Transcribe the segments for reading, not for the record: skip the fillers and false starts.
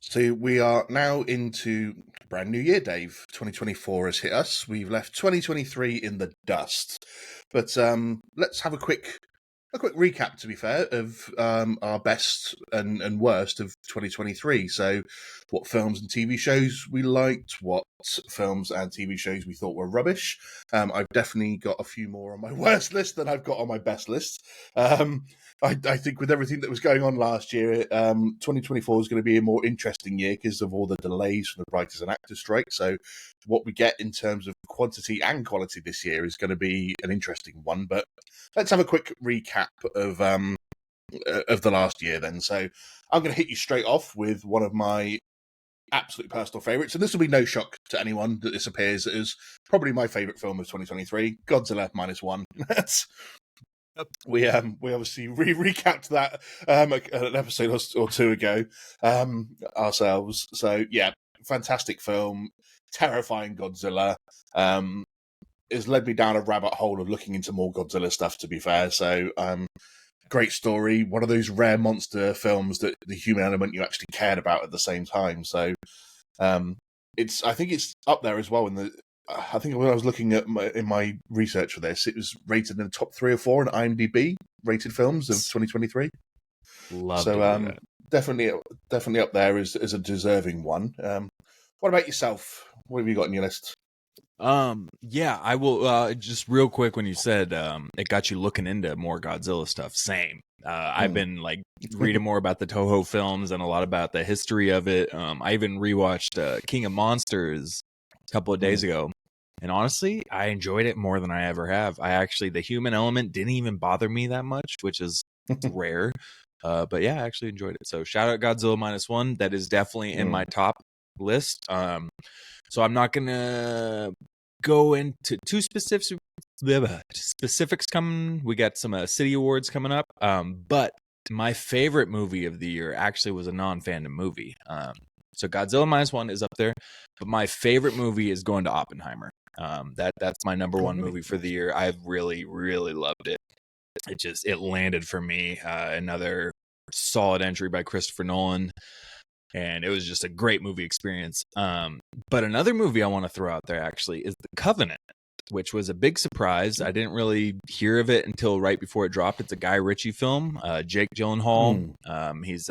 So we are now into a brand new year, Dave. 2024 has hit us. We've left 2023 in the dust. But let's have a quick recap, to be fair, of our best and worst of 2023. So what films and TV shows we liked, what films and TV shows we thought were rubbish. I've definitely got a few more on my worst list than I've got on my best list. I think with everything that was going on last year, 2024 is going to be a more interesting year because of all the delays from the writers and actors strike. So what we get in terms of quantity and quality this year is going to be an interesting one. But let's have a quick recap of the last year then. So I'm going to hit you straight off with one of my absolute personal favourites, and this will be no shock to anyone that this appears as probably my favourite film of 2023, Godzilla -1. We obviously recapped that an episode or two ago ourselves. So yeah, fantastic film, terrifying Godzilla. Has led me down a rabbit hole of looking into more Godzilla stuff, to be fair. So great story, one of those rare monster films that the human element you actually cared about at the same time. So I think it's up there as well. I think when I was looking at in my research for this, it was rated in the top 3 or 4 in IMDb rated films of 2023. Love so definitely up there as a deserving one. What about yourself? What have you got on your list? Yeah, I will just real quick, when you said it got you looking into more Godzilla stuff, same. I've been like reading more about the Toho films and a lot about the history of it. I even rewatched King of Monsters a couple of days ago, and honestly, I enjoyed it more than I ever have. The human element didn't even bother me that much, which is rare. But yeah, I actually enjoyed it. So shout out Godzilla -1. That is definitely in my top list. So I'm not gonna go into too specifics coming. We got some city awards coming up. But my favorite movie of the year actually was a non-fandom movie. So Godzilla -1 is up there, but my favorite movie is going to Oppenheimer. That's my number one movie for the year. I really, really loved it. It landed for me. Another solid entry by Christopher Nolan. And it was just a great movie experience. But another movie I want to throw out there actually is The Covenant, which was a big surprise. I didn't really hear of it until right before it dropped. It's a Guy Ritchie film. Jake Gyllenhaal. He's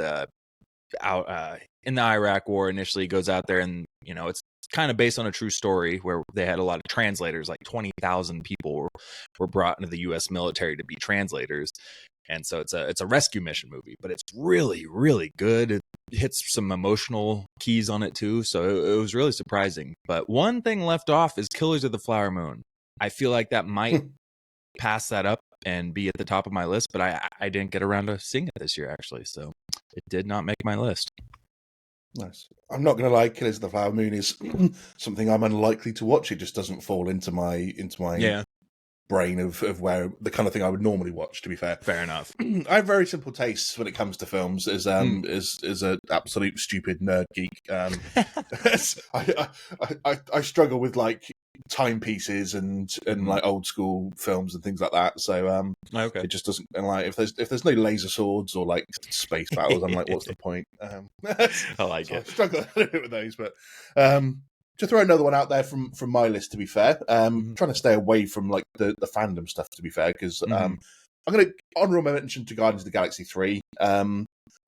out in the Iraq War initially. Goes out there, and it's kind of based on a true story where they had a lot of translators. Like 20,000 people were brought into the U.S. military to be translators. And so it's a rescue mission movie, but it's really, really good. It hits some emotional keys on it too, so it was really surprising. But one thing left off is Killers of the Flower Moon. I feel like that might pass that up and be at the top of my list, but I didn't get around to seeing it this year, actually, so it did not make my list. Nice. I'm not going to lie, Killers of the Flower Moon is something I'm unlikely to watch. It just doesn't fall into my brain of where the kind of thing I would normally watch, to be fair. Fair enough. I have very simple tastes when it comes to films as an absolute stupid nerd geek. I struggle with like timepieces and like old school films and things like that. So it just doesn't, and like if there's no laser swords or like space battles, I'm like, what's the point? I like it. I struggle a little bit with those, but to throw another one out there from my list, to be fair, trying to stay away from like the fandom stuff, to be fair, because I'm going to honourable mention to Guardians of the Galaxy 3.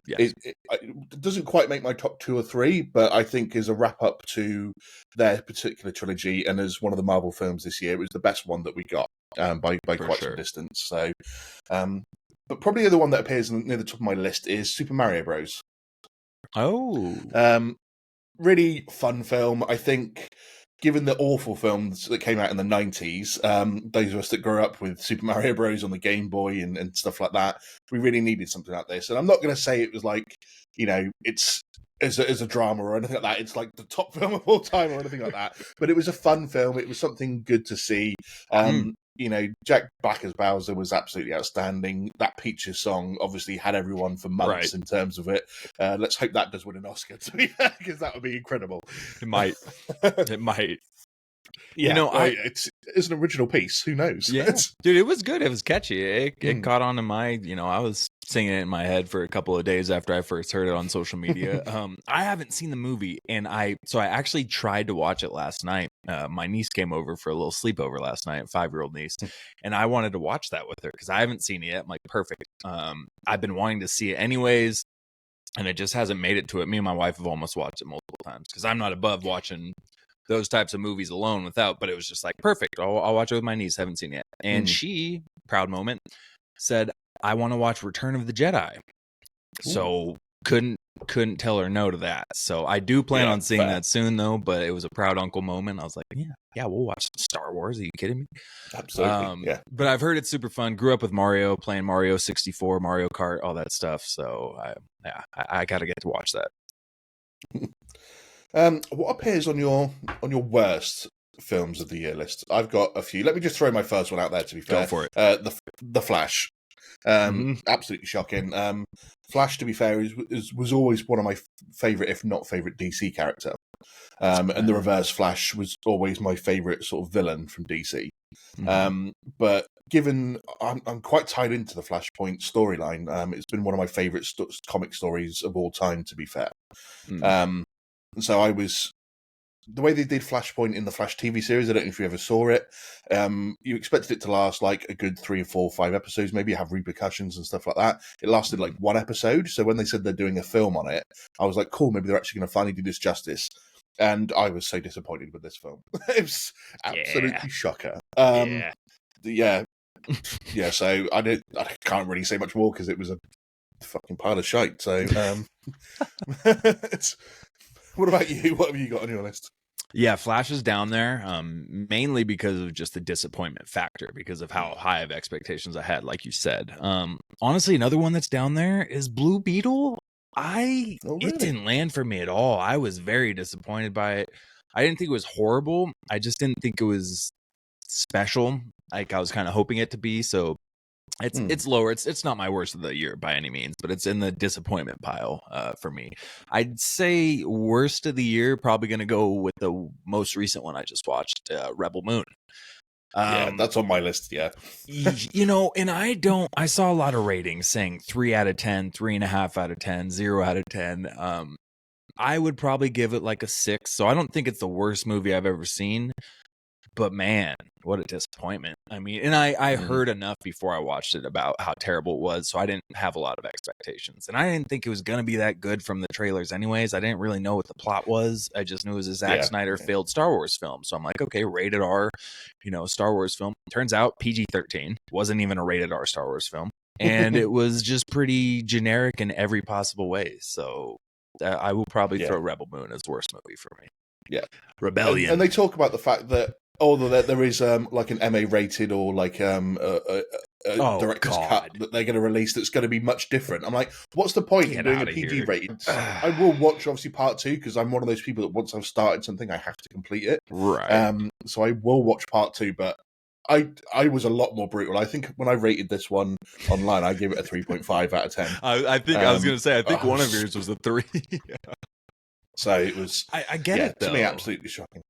It doesn't quite make my top 2 or 3, but I think is a wrap up to their particular trilogy, and as one of the Marvel films this year, it was the best one that we got by quite some distance. So, but probably the other one that appears near the top of my list is Super Mario Bros. Really fun film. I think, given the awful films that came out in the 90s, those of us that grew up with Super Mario Bros. On the Game Boy and stuff like that, we really needed something like this. And I'm not going to say it was like, it's as a drama or anything like that. It's like the top film of all time or anything like that. But it was a fun film. It was something good to see. Jack Black as Bowser was absolutely outstanding. That Peaches song obviously had everyone for months in terms of it. Let's hope that does win an Oscar, to be fair, because that would be incredible. It might. It might. Yeah, it's an original piece. Who knows? Yeah, dude, it was good. It was catchy. It caught on to my. I was singing it in my head for a couple of days after I first heard it on social media. I haven't seen the movie, and I actually tried to watch it last night. My niece came over for a little sleepover last night, 5-year-old niece, and I wanted to watch that with her because I haven't seen it yet. I'm like, perfect. I've been wanting to see it anyways, and it just hasn't made it to it. Me and my wife have almost watched it multiple times because I'm not above watching those types of movies alone without, but it was just like, perfect. I'll watch it with my niece. Haven't seen it yet. And she, proud moment, said, I want to watch Return of the Jedi. So couldn't tell her no to that. So I do plan on seeing that soon though, but it was a proud uncle moment. I was like, yeah, we'll watch Star Wars. Are you kidding me? Absolutely. Yeah. But I've heard it's super fun. Grew up with Mario, playing Mario 64, Mario Kart, all that stuff. So I got to get to watch that. What appears on your worst films of the year list? I've got a few. Let me just throw my first one out there. To be fair, go for it. The Flash, absolutely shocking. Flash, to be fair, was always one of my favorite, if not favorite, DC character. And the Reverse Flash was always my favorite sort of villain from DC. But given I'm quite tied into the Flashpoint storyline, it's been one of my favorite comic stories of all time. To be fair. So the way they did Flashpoint in the Flash TV series, I don't know if you ever saw it. You expected it to last like a good 3 or 4 or 5 episodes, maybe have repercussions and stuff like that. It lasted like 1 episode. So when they said they're doing a film on it, I was like, cool, maybe they're actually going to finally do this justice. And I was so disappointed with this film. It was absolutely shocker. Yeah. So I can't really say much more because it was a fucking pile of shite. So, what about you? What have you got on your list? Yeah, Flash is down there, mainly because of just the disappointment factor, because of how high of expectations I had, like you said. Honestly, another one that's down there is Blue Beetle. It didn't land for me at all. I was very disappointed by it. I didn't think it was horrible. I just didn't think it was special, like I was kind of hoping it to be. So it's lower. It's not my worst of the year by any means, but it's in the disappointment pile for me. I'd say worst of the year, probably going to go with the most recent one I just watched, Rebel Moon. That's on my list. Yeah. And I saw a lot of ratings saying 3 out of 10, 3.5 out of 10, 0 out of 10. I would probably give it like a 6. So I don't think it's the worst movie I've ever seen. But man, what a disappointment. I mean, and I heard enough before I watched it about how terrible it was, so I didn't have a lot of expectations. And I didn't think it was going to be that good from the trailers anyways. I didn't really know what the plot was. I just knew it was a Zack Snyder failed Star Wars film. So I'm like, okay, rated R, Star Wars film. Turns out PG-13 wasn't even a rated R Star Wars film. And it was just pretty generic in every possible way. So I will probably throw Rebel Moon as worst movie for me. Yeah. Rebellion. And they talk about the fact that although there is like an MA rated or like a director's cut that they're going to release that's going to be much different. I'm like, what's the point in doing a PG rated? I will watch obviously part 2 because I'm one of those people that once I've started something I have to complete it. Right. So I will watch part 2, but I was a lot more brutal. I think when I rated this one online, I gave it a 3.5 out of 10. I think I was going to say, I think one of yours was a 3. So it was. I get it though. To me, absolutely shocking.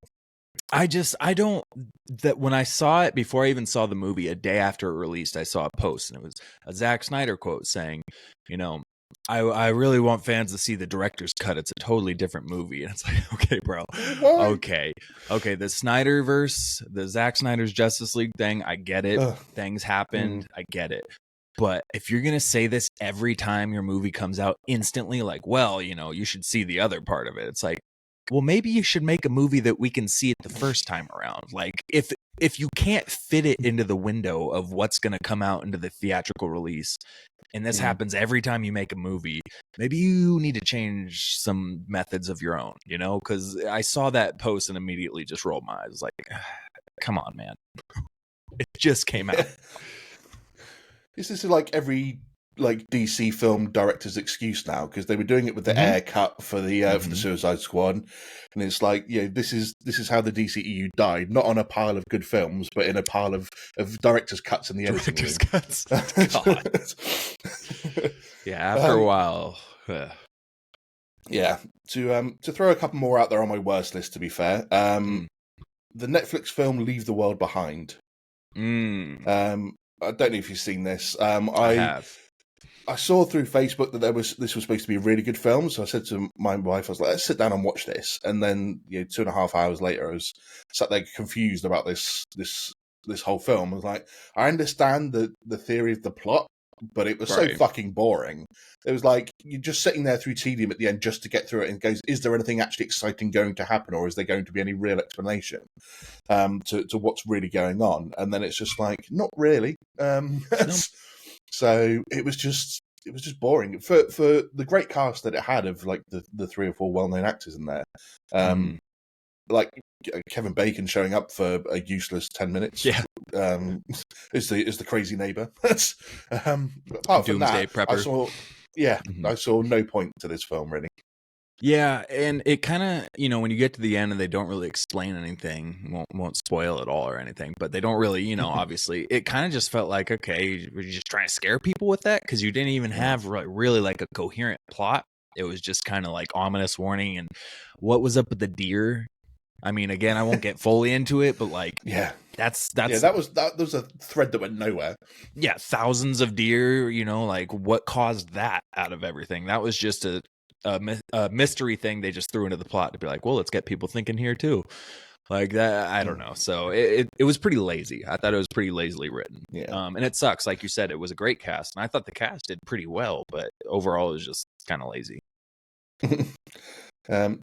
That when I saw it, before I even saw the movie, a day after it released, I saw a post and it was a Zack Snyder quote saying, I really want fans to see the director's cut. It's a totally different movie. And it's like, okay, bro. What? Okay. The Snyderverse, the Zack Snyder's Justice League thing, I get it. Things happened. I get it. But if you're going to say this every time your movie comes out instantly, like, well, you should see the other part of it. It's like, well, maybe you should make a movie that we can see it the first time around. Like, if you can't fit it into the window of what's going to come out into the theatrical release, and this happens every time you make a movie, maybe you need to change some methods of your own, because I saw that post and immediately just rolled my eyes. Like, come on, man. It just came out. This is like every DC film director's excuse now, because they were doing it with the air cut for the Suicide Squad, and it's like, this is how the DCEU died, not on a pile of good films, but in a pile of director's cuts in the editing room. Cuts. God. Yeah, after a while. Yeah, to throw a couple more out there on my worst list. To be fair, the Netflix film Leave the World Behind. I don't know if you've seen this. I have. I saw through Facebook that this was supposed to be a really good film, so I said to my wife, I was like, "Let's sit down and watch this." And then 2.5 hours later, I was sat there confused about this whole film. I was like, I understand the theory of the plot, but it was so Right. fucking boring. It was like you're just sitting there through tedium at the end just to get through it, and it goes, is there anything actually exciting going to happen, or is there going to be any real explanation to what's really going on? And then it's just like, not really. Nope. So it was just boring for the great cast that it had of like the 3 or 4 well-known actors in there. Like Kevin Bacon showing up for a useless 10 minutes. Yeah. Is the crazy neighbor. Apart from Doomsday that, prepper. I saw no point to this film really. Yeah, and it kind of, when you get to the end and they don't really explain anything, won't spoil it all or anything, but they don't really, obviously, it kind of just felt like, okay, were you just trying to scare people with that? Because you didn't even have really like a coherent plot. It was just kind of like ominous warning. And what was up with the deer? I mean, again, I won't get fully into it, but like, that was a thread that went nowhere. Yeah, thousands of deer, like what caused that out of everything? That was just a mystery thing they just threw into the plot to be like, well, let's get people thinking here too. Like that, I don't know. So it was pretty lazy. I thought it was pretty lazily written. Yeah. And it sucks. Like you said, it was a great cast. And I thought the cast did pretty well, but overall it was just kind of lazy. To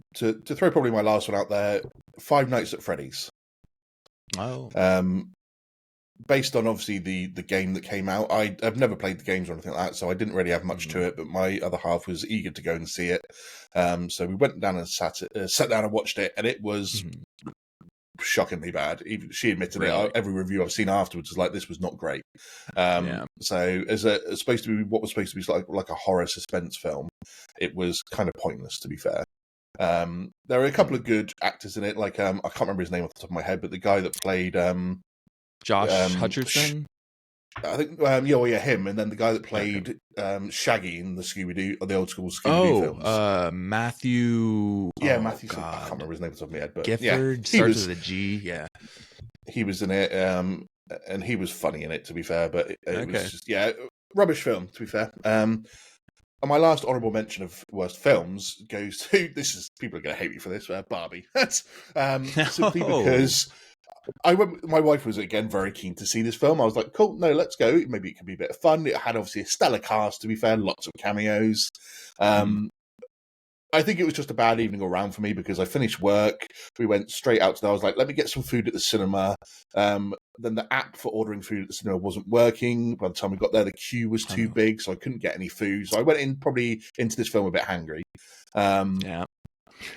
throw probably my last one out there, Five Nights at Freddy's. Oh. Based on obviously the game that came out. I've never played the games or anything like that, so I didn't really have much to it, but my other half was eager to go and see it. So we went down and sat down and watched it, and it was shockingly bad. Even she admitted it. Every review I've seen afterwards is like, this was not great. So as supposed to be what was supposed to be like a horror suspense film, it was kind of pointless, to be fair. There are a couple of good actors in it, like I can't remember his name off the top of my head, but the guy that played Josh Hutcherson, I think him, and then the guy that played Shaggy in the old school Scooby-Doo films. Matthew. Matthew. I can't remember his name off the top of my head, but Gifford starts with a G. Yeah, he was in it, and he was funny in it. To be fair, but it was just, rubbish film. To be fair. And my last honourable mention of worst films goes to people are going to hate me for this, Barbie. Simply because my wife was again very keen to see this film. I was like, cool, no, let's go. Maybe it could be a bit of fun. It had obviously a stellar cast, to be fair, lots of cameos. I think it was just a bad evening all round for me because I finished work. We went straight out to there. I was like, let me get some food at the cinema. Then the app for ordering food at the cinema wasn't working. By the time we got there, the queue was too big, so I couldn't get any food. So I went into this film a bit hangry. And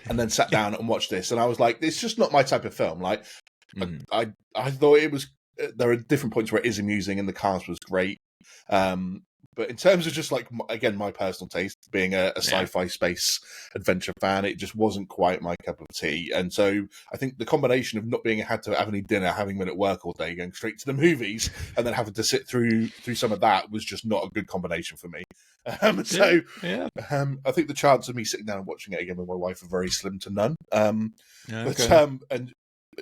then sat down and watched this. And I was like, it's just not my type of film. Like, I thought it was, there are different points where it is amusing and the cast was great. But in terms of just like, again, my personal taste, being a sci-fi space adventure fan, it just wasn't quite my cup of tea. And so I think the combination of not being had to have any dinner, having been at work all day, going straight to the movies, and then having to sit through some of that was just not a good combination for me. I think the chance of me sitting down and watching it again with my wife are very slim to none. And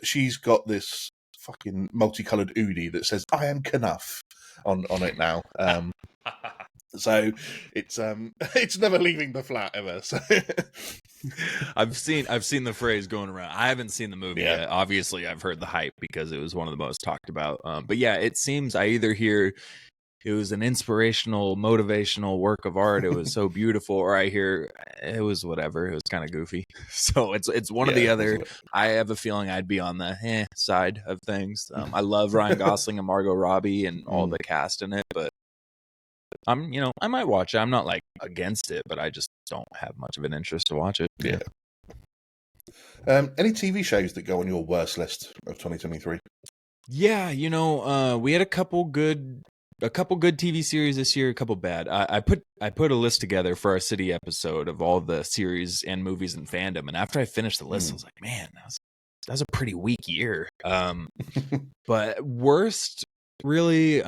she's got this fucking multicolored Oodie that says "I am Knuff" on it now. So it's never leaving the flat ever. So I've seen the phrase going around. I haven't seen the movie yet. Obviously, I've heard the hype because it was one of the most talked about. But yeah, it seems I either hear it was an inspirational, motivational work of art. It was so beautiful, or I hear it was whatever. It was kind of goofy. So it's one or the other. I have a feeling I'd be on the side of things. I love Ryan Gosling and Margot Robbie and all the cast in it, but I might watch it. I'm not like against it, but I just don't have much of an interest to watch it. Yeah. Any TV shows that go on your worst list of 2023? Yeah, we had a couple good TV series this year, a couple bad. I put a list together for our city episode of all the series and movies and fandom, and after I finished the list, I was like, man, that was a pretty weak year. But worst, really,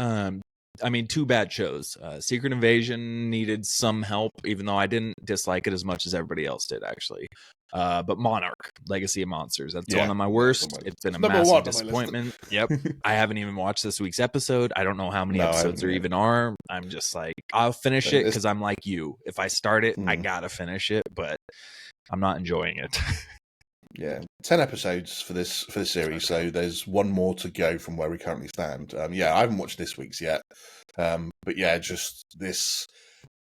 I mean, two bad shows. Secret Invasion needed some help, even though I didn't dislike it as much as everybody else did, actually. But Monarch, Legacy of Monsters, that's one of my worst. It's been a massive disappointment. Yep. I haven't even watched this week's episode. I don't know how many episodes there even are. I'm just like, I'll finish it because I'm like you. If I start it, I gotta finish it, but I'm not enjoying it. Yeah, 10 episodes for this series, so there's one more to go from where we currently stand. I haven't watched this week's yet, but yeah, just this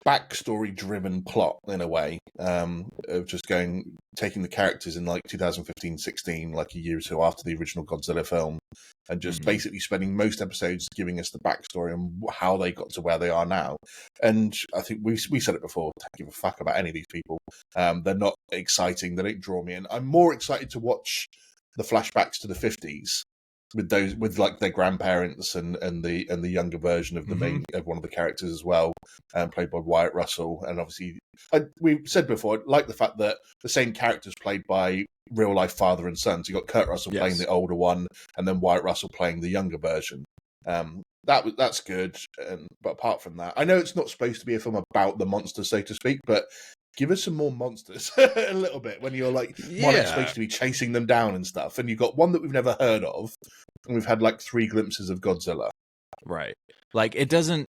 backstory-driven plot in a way, of just taking the characters in like 2015-16, like a year or two after the original Godzilla film, and just basically spending most episodes giving us the backstory and how they got to where they are now. And I think we said it before, don't give a fuck about any of these people. They're not exciting, they don't draw me in. I'm more excited to watch the flashbacks to the 50s with like their grandparents and the younger version of the main of one of the characters as well, played by Wyatt Russell. And obviously, we said before, I like the fact that the same characters played by real life father and son. So you got Kurt Russell playing the older one, and then Wyatt Russell playing the younger version. That's good. But apart from that, I know it's not supposed to be a film about the monsters, so to speak, but give us some more monsters a little bit when you're like, Monarch's supposed to be chasing them down and stuff, and you've got one that we've never heard of, and we've had like 3 glimpses of Godzilla. Right. Like it doesn't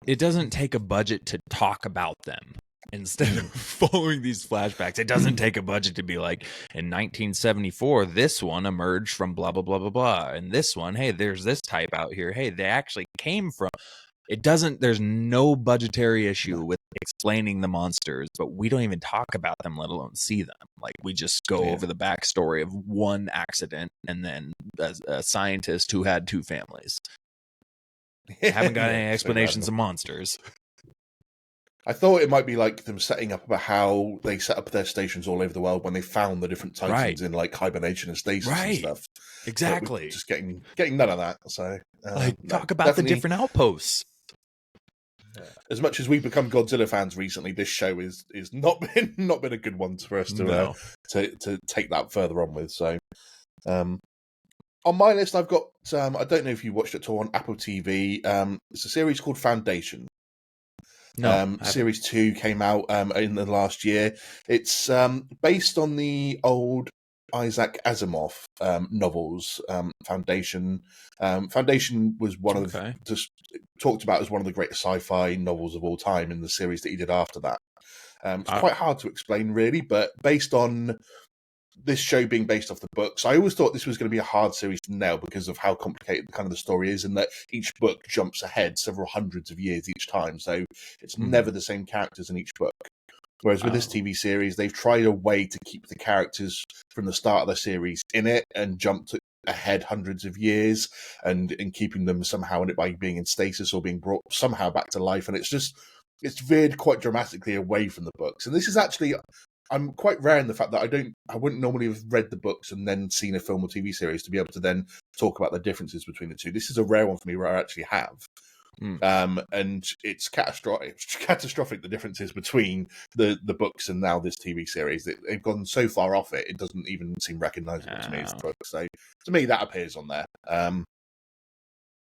take a budget to talk about them instead of following these flashbacks. It doesn't take a budget to be like, in 1974, this one emerged from blah, blah, blah, blah, blah. And this one, hey, there's this type out here. Hey, they actually came from... There's no budgetary issue with explaining the monsters, but we don't even talk about them, let alone see them. Like, we just go over the backstory of one accident and then a scientist who had 2 families. Haven't got any explanations of monsters. I thought it might be like them setting up about how they set up their stations all over the world when they found the different titans in like hibernation and stasis and stuff. Exactly. Just getting none of that. So talk about the different outposts. As much as we've become Godzilla fans recently, this show is not been a good one for us to take that further on with. So, on my list, I've got I don't know if you watched it at all on Apple TV. It's a series called Foundation. No, series 2 came out in the last year. It's based on the old Isaac Asimov novels. Foundation. Foundation was one of just talked about as one of the greatest sci-fi novels of all time in the series that he did after that. It's quite hard to explain, really, but based on this show being based off the books, I always thought this was going to be a hard series to nail because of how complicated the kind of the story is, and that each book jumps ahead several hundreds of years each time, so it's never the same characters in each book. Whereas with this TV series, they've tried a way to keep the characters from the start of the series in it and jumped ahead hundreds of years and keeping them somehow in it by being in stasis or being brought somehow back to life. And it's veered quite dramatically away from the books. And this is actually, I'm quite rare in the fact that I wouldn't normally have read the books and then seen a film or TV series to be able to then talk about the differences between the two. This is a rare one for me where I actually have. And it's catastrophic the differences between the books and now this TV series. They've gone so far off it doesn't even seem recognizable to me as the book. So to me that appears on there.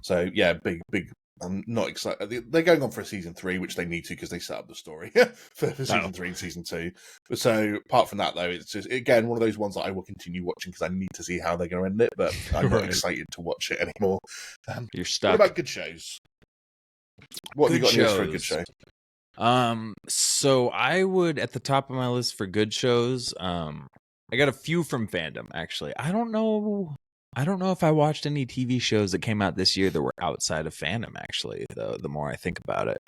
So yeah, big I'm not excited. They're going on for a season 3, which they need to because they set up the story for season 3 and season 2. So apart from that, though, it's just again one of those ones that I will continue watching because I need to see how they're going to end it. But I'm not excited to watch it anymore. You're stuck. What about good shows? What have you got in for a good show? So I would, at the top of my list for good shows, I got a few from fandom, actually. I don't know if I watched any TV shows that came out this year that were outside of fandom, actually, though, the more I think about it.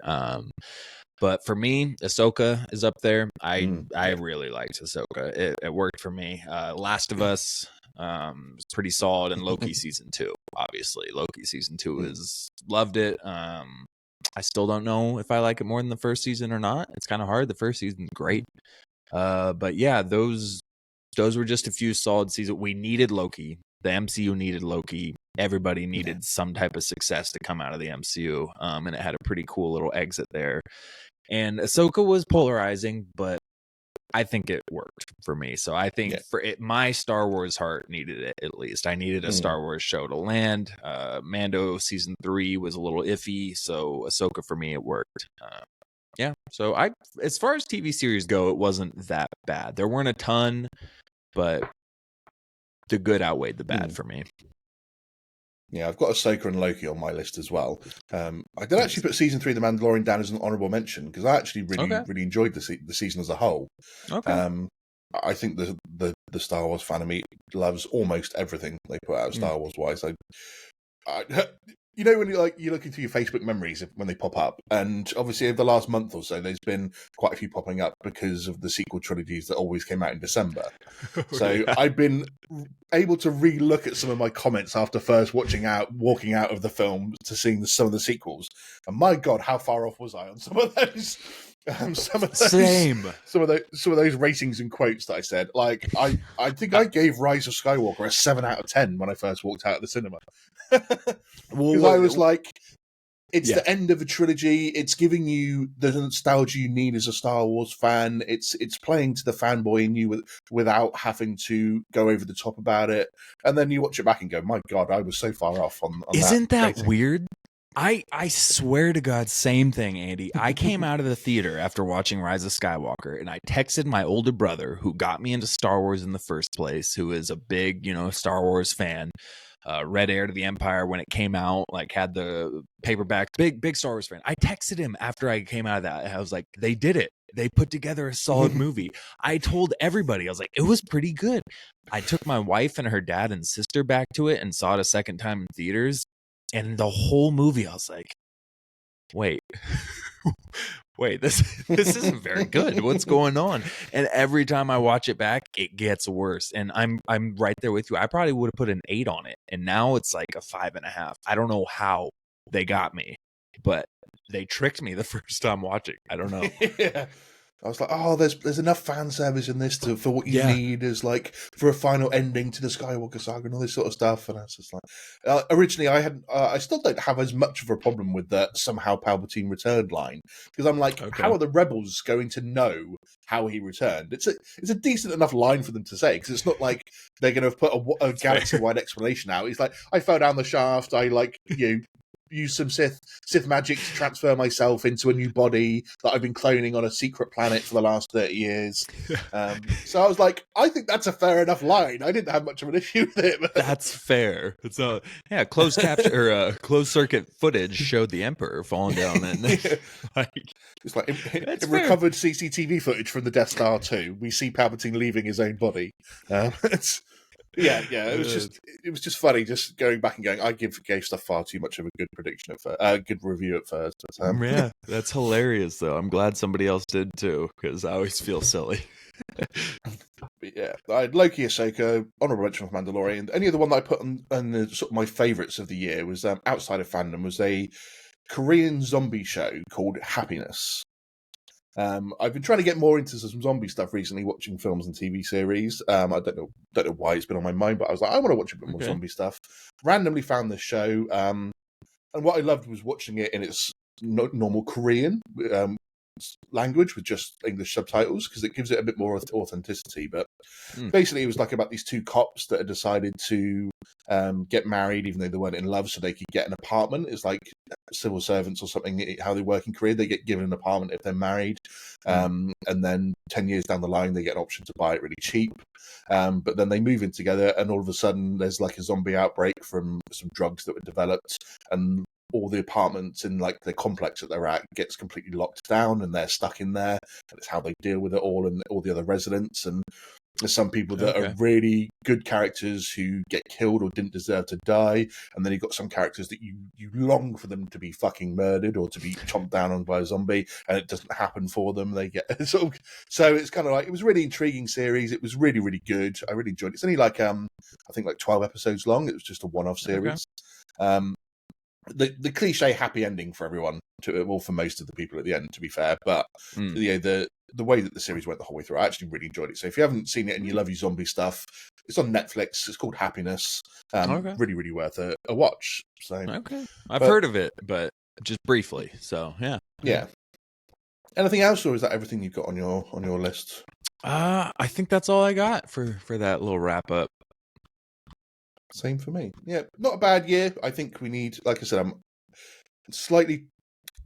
But for me, Ahsoka is up there. I really liked Ahsoka. It worked for me. Last of Us was pretty solid, and Loki season 2, obviously. Loki season 2 is loved it. I still don't know if I like it more than the first season or not. It's kind of hard. The first season's great. But yeah, those were just a few solid seasons. We needed Loki. The MCU needed Loki. Everybody needed some type of success to come out of the MCU. And it had a pretty cool little exit there. And Ahsoka was polarizing, but I think it worked for me. So I think for it, my Star Wars heart needed it at least. I needed a Star Wars show to land. Mando season 3 was a little iffy, so Ahsoka for me it worked. Yeah. So as far as TV series go, it wasn't that bad. There weren't a ton, but the good outweighed the bad for me. Yeah, I've got Ahsoka and Loki on my list as well. I did actually put season 3 of The Mandalorian down as an honourable mention because I actually really enjoyed the season as a whole. Okay. I think the Star Wars fan of me loves almost everything they put out Star Wars wise. You know when you look into your Facebook memories when they pop up, and obviously over the last month or so, there's been quite a few popping up because of the sequel trilogies that always came out in December. So I've been able to re-look at some of my comments after first walking out of the film to seeing some of the sequels, and my God, how far off was I on some of those? Some of those ratings and quotes that I said. Like I think I gave Rise of Skywalker a 7 out of 10 when I first walked out of the cinema. Because I was like, it's the end of a trilogy. It's giving you the nostalgia you need as a Star Wars fan. It's playing to the fanboy in you without having to go over the top about it. And then you watch it back and go, my God, I was so far off on Isn't that rating. weird? I swear to God, same thing, Andy. I came out of the theater after watching Rise of Skywalker, and I texted my older brother, who got me into Star Wars in the first place, who is a big, Star Wars fan. Read Heir to the Empire when it came out, like had the paperback, big Star Wars fan. I texted him after I came out of that. I was like, they did it. They put together a solid movie. I told everybody, I was like, it was pretty good. I took my wife and her dad and sister back to it and saw it a second time in theaters. And the whole movie, I was like, wait, this isn't very good. What's going on? And every time I watch it back, it gets worse. And I'm right there with you. I probably would have put an 8 on it. And now it's like a 5.5. I don't know how they got me, but they tricked me the first time watching. I don't know. Yeah. I was like, oh, there's enough fan service in this for what you need as like for a final ending to the Skywalker saga and all this sort of stuff. And I was just like, originally I still don't have as much of a problem with that somehow Palpatine returned line because I'm like, how are the rebels going to know how he returned? It's a decent enough line for them to say because it's not like they're going to put a galaxy-wide explanation out. He's like, I fell down the shaft. I use some Sith magic to transfer myself into a new body that I've been cloning on a secret planet for the last 30 years. So I was like, I think that's a fair enough line. I didn't have much of an issue with it. That's fair. So closed capture or closed circuit footage showed the Emperor falling down, and it's like in recovered CCTV footage from the Death Star 2, we see Palpatine leaving his own body. It was just funny, just going back and going. I gave stuff far too much of a good prediction good review at first. But, yeah, that's hilarious though. I'm glad somebody else did too, because I always feel silly. But yeah, I had Loki, Ahsoka, honorable mention of Mandalorian. Any other one that I put on the sort of my favourites of the year was outside of fandom was a Korean zombie show called Happiness. I've been trying to get more into some zombie stuff recently, watching films and TV series. I don't know why it's been on my mind, but I was like, I want to watch a bit more zombie stuff. Randomly found this show, and what I loved was watching it in its normal Korean language with just English subtitles because it gives it a bit more authenticity. But basically, it was like about these two cops that had decided to get married even though they weren't in love, so they could get an apartment. It's like civil servants or something. How they work in Korea, they get given an apartment if they're married, and then 10 years down the line, they get an option to buy it really cheap. But then they move in together, and all of a sudden, there's like a zombie outbreak from some drugs that were developed, and all the apartments in like the complex that they're at gets completely locked down and they're stuck in there, and it's how they deal with it all and all the other residents. And there's some people that are really good characters who get killed or didn't deserve to die, and then you've got some characters that you long for them to be fucking murdered or to be chomped down on by a zombie, and it doesn't happen for them. They get so it's kind of like, it was a really intriguing series. It was really, really good. I really enjoyed it. It's only like I think like 12 episodes long. It was just a one-off series. The cliche happy ending for everyone, for most of the people at the end, to be fair. But the way that the series went the whole way through, I actually really enjoyed it. So if you haven't seen it and you love your zombie stuff, it's on Netflix. It's called Happiness. Really, really worth a watch. So I've heard of it, but just briefly. So yeah. Anything else, or is that everything you've got on your list? I think that's all I got for that little wrap up. Same for me. Yeah, not a bad year. I think we need, like I said, I'm slightly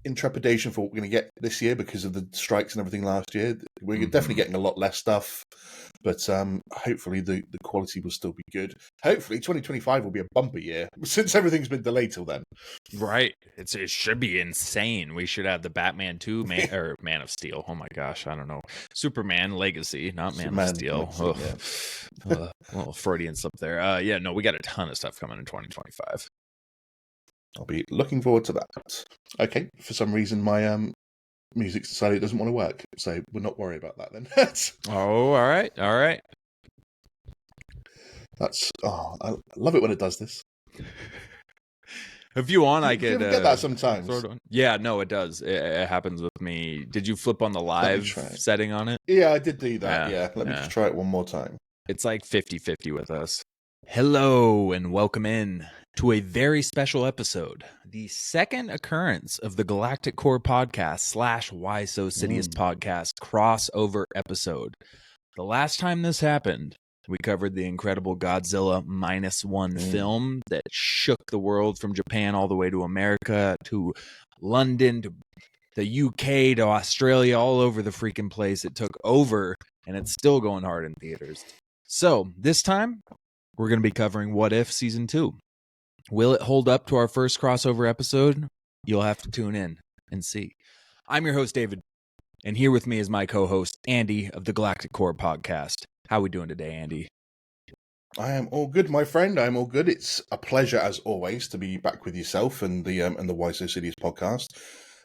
in trepidation for what we're going to get this year because of the strikes and everything last year. We're definitely getting a lot less stuff, but hopefully the quality will still be good. Hopefully 2025 will be a bumper year since everything's been delayed till then. Right. It should be insane. We should have the Batman 2 Man of Steel. Oh my gosh, I don't know. Superman Legacy, not Man of Steel. Legacy, yeah. A little Freudian slip there. Yeah, no, we got a ton of stuff coming in 2025. I'll be looking forward to that. Okay, for some reason my music's decided it doesn't want to work, so we'll not worry about that then. Oh, all right. I love it when it does this. If you want, I could get that sometimes. Yeah, no, it does. It happens with me. Did you flip on the live setting on it? Yeah, I did do that. Yeah. Let me just try it one more time. It's like 50-50 with us. Hello and welcome in to a very special episode, the second occurrence of the Galactic Core Podcast / Why So Sidious podcast crossover episode. The last time this happened, we covered the incredible Godzilla -1 film that shook the world from Japan all the way to America, to London, to the UK, to Australia, all over the freaking place. It took over, and it's still going hard in theaters. So this time, we're going to be covering What If Season 2. Will it hold up to our first crossover episode? You'll have to tune in and see. I'm your host, David, and here with me is my co-host, Andy of the Galactic Core Podcast. How are we doing today, Andy? I am all good, my friend. I'm all good. It's a pleasure, as always, to be back with yourself and the Why So Sidious podcast.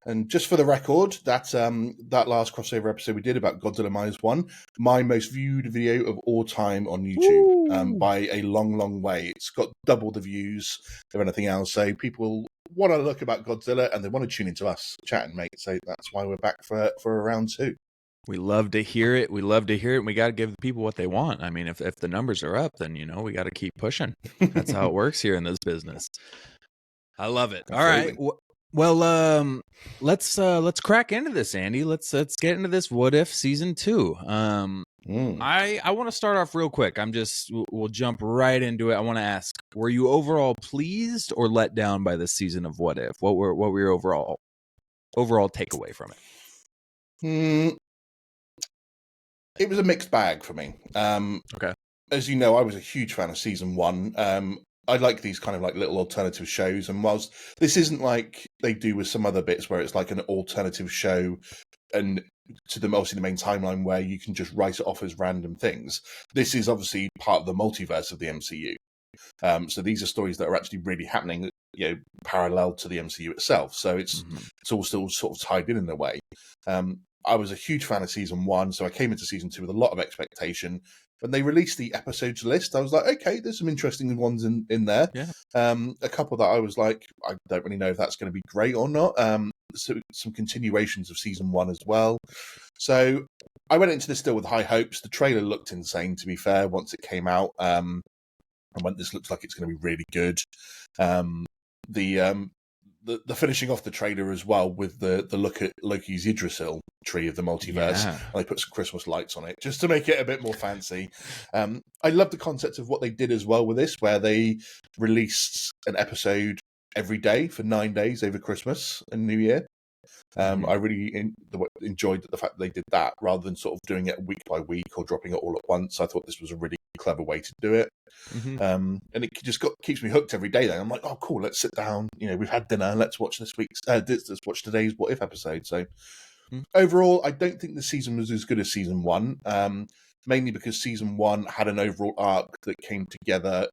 And just for the record, that last crossover episode we did about Godzilla -1, my most viewed video of all time on YouTube, by a long, long way. It's got double the views of anything else. So people want to look about Godzilla and they want to tune into us chatting, mate. So that's why we're back for a round 2. We love to hear it. We love to hear it. And we got to give the people what they want. I mean, if the numbers are up, then, we got to keep pushing. That's how it works here in this business. I love it. Absolutely. All right. Well, let's crack into this, Andy. Let's get into this What If Season 2. I want to start off real quick. We'll jump right into it. I want to ask, were you overall pleased or let down by this season of What If? What were your overall takeaway from it? It was a mixed bag for me. Okay. As you know, I was a huge fan of season 1. I like these kind of like little alternative shows, and whilst this isn't like they do with some other bits where it's like an alternative show and to the obviously the main timeline where you can just write it off as random things, this is obviously part of the multiverse of the MCU. So these are stories that are actually really happening, parallel to the MCU itself. So it's all still sort of tied in a way. I was a huge fan of season 1, so I came into season 2 with a lot of expectation. When they released the episodes list, I was like, okay, there's some interesting ones in there. Yeah. A couple that I was like, I don't really know if that's going to be great or not. So some continuations of season 1 as well. So I went into this still with high hopes. The trailer looked insane, to be fair, once it came out. I went, this looks like it's going to be really good. The finishing off the trailer as well with the look at Loki's Yggdrasil tree of the multiverse. Yeah. They put some Christmas lights on it just to make it a bit more fancy. I love the concept of what they did as well with this, where they released an episode every day for 9 days over Christmas and New Year. I really enjoyed the fact that they did that rather than sort of doing it week by week or dropping it all at once. I thought this was a really clever way to do it. And it just keeps me hooked every day. Then I'm like, oh, cool, let's sit down. We've had dinner. Let's watch let's watch today's What If episode. So overall, I don't think the season was as good as season 1, mainly because season 1 had an overall arc that came together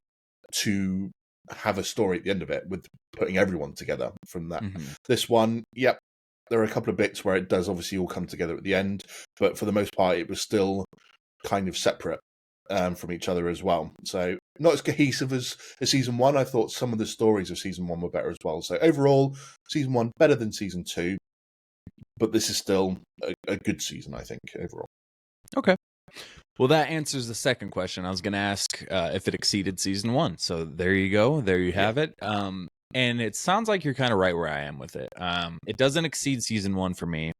to have a story at the end of it with putting everyone together from that. This one, yep. There are a couple of bits where it does obviously all come together at the end, but for the most part, it was still kind of separate from each other as well. So not as cohesive as season 1. I thought some of the stories of season 1 were better as well. So overall, season 1 better than season 2, but this is still a good season, I think, overall. Okay. Well, that answers the second question. I was going to ask if it exceeded season 1. So there you go. There you have it. And it sounds like you're kind of right where I am with it. It doesn't exceed season 1 for me.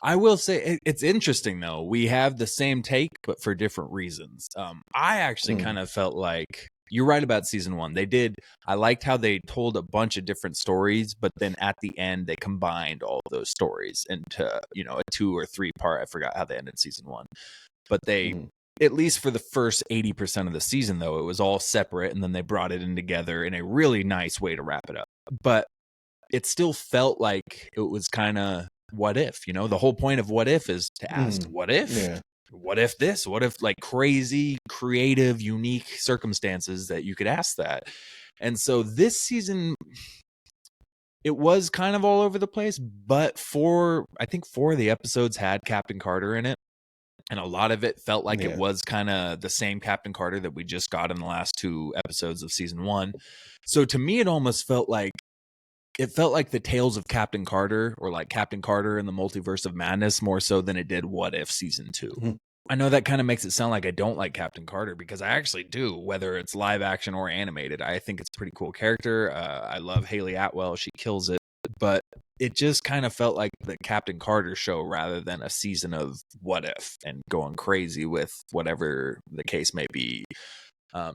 I will say it's interesting though. We have the same take, but for different reasons. I actually kind of felt like you're right about season 1. I liked how they told a bunch of different stories, but then at the end they combined all of those stories into, a 2 or 3 part. I forgot how they ended season 1, but they, at least for the first 80% of the season though, it was all separate, and then they brought it in together in a really nice way to wrap it up. But it still felt like it was kind of what if, the whole point of what if is to ask what if, what if this, what if, like, crazy, creative, unique circumstances that you could ask that. And so this season, it was kind of all over the place, but I think 4 of the episodes had Captain Carter in it. And a lot of it felt like it was kind of the same Captain Carter that we just got in the last 2 episodes of season 1. So to me, it almost felt like the Tales of Captain Carter, or like Captain Carter and the Multiverse of Madness, more so than it did What If season 2. I know that kind of makes it sound like I don't like Captain Carter, because I actually do, whether it's live action or animated. I think it's a pretty cool character. I love Haley Atwell. She kills it. But it just kind of felt like the Captain Carter show rather than a season of What If and going crazy with whatever the case may be.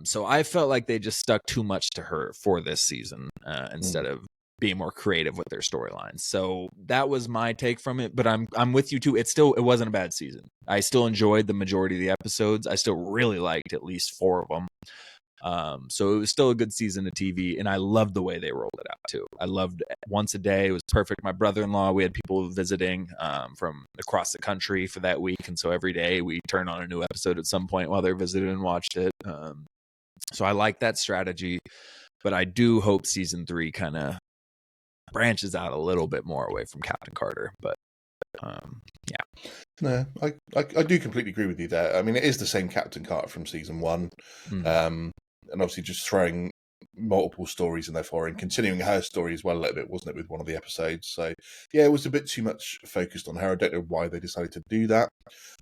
So I felt like they just stuck too much to her for this season instead of being more creative with their storylines. So that was my take from it, but I'm with you too. It wasn't a bad season. I still enjoyed the majority of the episodes. I still really liked at least 4 of them. So it was still a good season of TV, and I loved the way they rolled it out too. I loved once a day. It was perfect. My brother-in-law, we had people visiting from across the country for that week, and so every day we turned on a new episode at some point while they're visiting and watched it. So I like that strategy, but I do hope season 3 kind of branches out a little bit more away from Captain Carter. But yeah. No, I do completely agree with you there. I mean, it is the same Captain Carter from season 1. And obviously just throwing multiple stories in there for her and continuing her story as well a little bit, wasn't it, with one of the episodes? So yeah, it was a bit too much focused on her. I don't know why they decided to do that.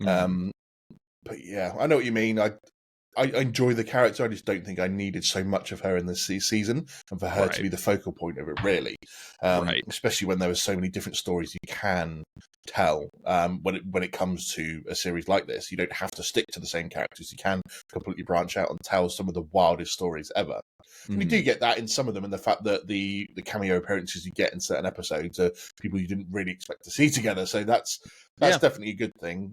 But yeah, I know what you mean. I enjoy the character. I just don't think I needed so much of her in this season, and for her to be the focal point of it, really. Especially when there were so many different stories you can tell. When it comes to a series like this, you don't have to stick to the same characters. You can completely branch out and tell some of the wildest stories ever. We do get that in some of them, in the fact that the cameo appearances you get in certain episodes are people you didn't really expect to see together. So that's definitely a good thing.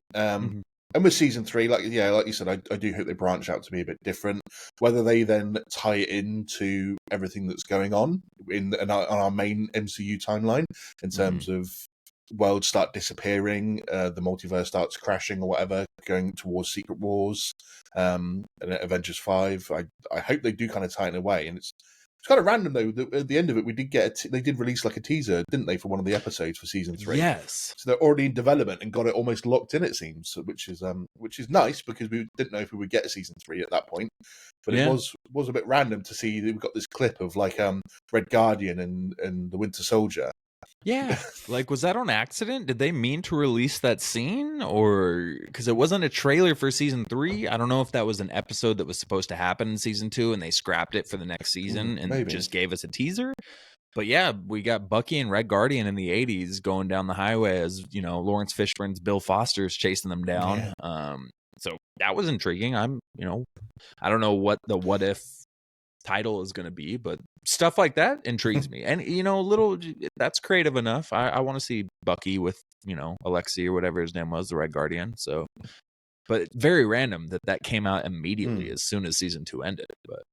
And with season 3, like you said, I do hope they branch out to be a bit different. Whether they then tie it into everything that's going on on our main MCU timeline, in terms of worlds start disappearing, the multiverse starts crashing or whatever, going towards Secret Wars, and Avengers 5. I hope they do kind of tie it away. And it's kind of random though. At the end of it, we did they did release like a teaser, didn't they, for one of the episodes for season 3? Yes. So they're already in development and got it almost locked in, it seems, which is nice, because we didn't know if we would get a season 3 at that point. But it was a bit random to see that we've got this clip of like Red Guardian and the Winter Soldier. Yeah, like, was that on accident? Did they mean to release that scene, or because it wasn't a trailer for season 3? I don't know if that was an episode that was supposed to happen in season 2 and they scrapped it for the next season and just gave us a teaser. But yeah, we got Bucky and Red Guardian in the 80s going down the highway as, Lawrence Fishburne's Bill Foster's chasing them down. So that was intriguing. I don't know what the What If title is going to be, but stuff like that intrigues me. And that's creative enough. I want to see Bucky with Alexei or whatever his name was, the Red Guardian. So, but very random that came out immediately as soon as season 2 ended. But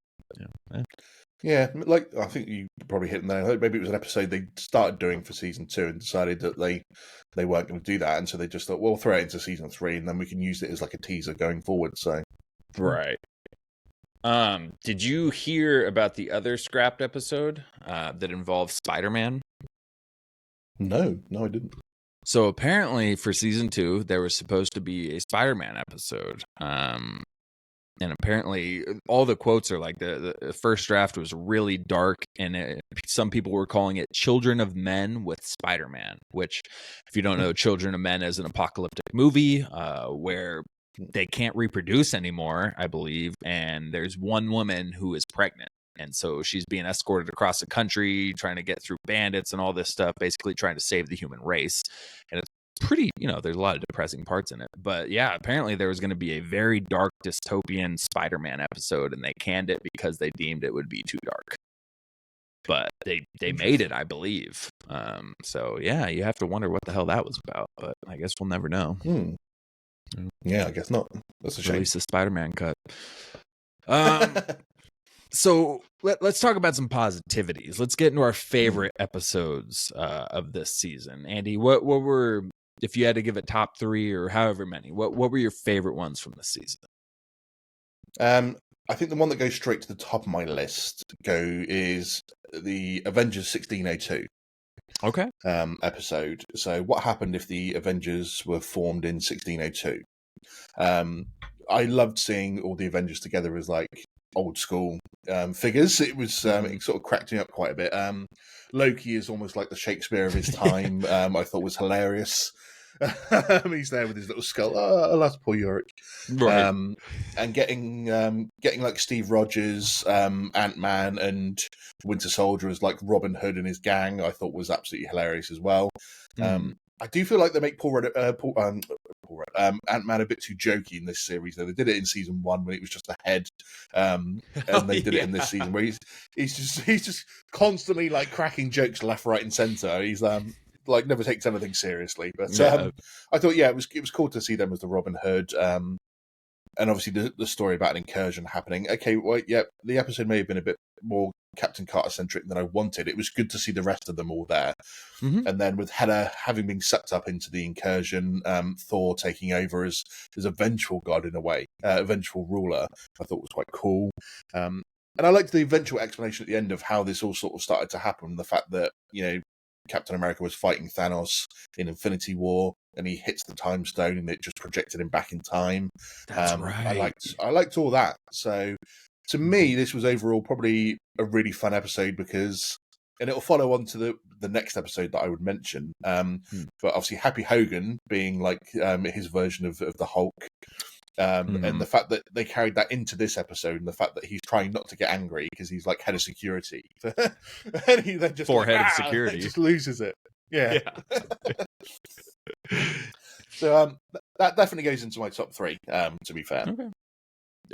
yeah, like I think you probably hit there. Maybe it was an episode they started doing for season 2 and decided that they weren't going to do that, and so they just thought, we'll throw it into season 3 and then we can use it as like a teaser going forward. So right. Did you hear about the other scrapped episode that involved Spider-Man? No, I didn't. So apparently for season 2, there was supposed to be a Spider-Man episode. And apparently all the quotes are like the first draft was really dark, and some people were calling it Children of Men with Spider-Man, which, if you don't know, Children of Men is an apocalyptic movie where they can't reproduce anymore, I believe, and there's one woman who is pregnant, and so she's being escorted across the country trying to get through bandits and all this stuff, basically trying to save the human race. And it's pretty, there's a lot of depressing parts in it. But yeah, apparently there was going to be a very dark dystopian Spider-Man episode, and they canned it because they deemed it would be too dark. But they made it, I believe. So yeah, you have to wonder what the hell that was about. But I guess we'll never know. Yeah, I guess not. That's a shame. Release the Spider-Man cut. So let's talk about some positivities. Let's get into our favorite episodes of this season. Andy, what were, if you had to give it top 3 or however many, what were your favorite ones from this season? I think the one that goes straight to the top of my list is the Avengers 1602. Okay. Episode. So what happened if the Avengers were formed in 1602? I loved seeing all the Avengers together as like old school figures. It was it sort of cracked me up quite a bit. Loki is almost like the Shakespeare of his time. I thought was hilarious. He's there with his little skull. Oh, alas, poor Yorick. Right. And getting like Steve Rogers, Ant-Man, and Winter Soldier as like Robin Hood and his gang, I thought was absolutely hilarious as well. I do feel like they make Ant-Man a bit too jokey in this series. Though they did it in season 1 when it was just a head, and they did it in this season where he's just constantly like cracking jokes left, right, and centre. He's like never takes anything seriously. But I thought it was cool to see them as the Robin Hood. And obviously the story about an incursion happening. Okay, well, yeah, the episode may have been a bit more Captain Carter-centric than I wanted. It was good to see the rest of them all there. And then with Hela having been sucked up into the incursion, Thor taking over as a vengeful god in a way, a vengeful ruler, I thought was quite cool. And I liked the eventual explanation at the end of how this all sort of started to happen. The fact that, Captain America was fighting Thanos in Infinity War, and he hits the time stone, and it just projected him back in time. That's right. I liked all that. So to me, this was overall probably a really fun episode because, and it'll follow on to the next episode that I would mention. But obviously, Happy Hogan being like his version of the Hulk. And the fact that they carried that into this episode, and the fact that he's trying not to get angry because he's like head of security, and he then just head of security just loses it. Yeah. So that definitely goes into my top 3. To be fair, okay.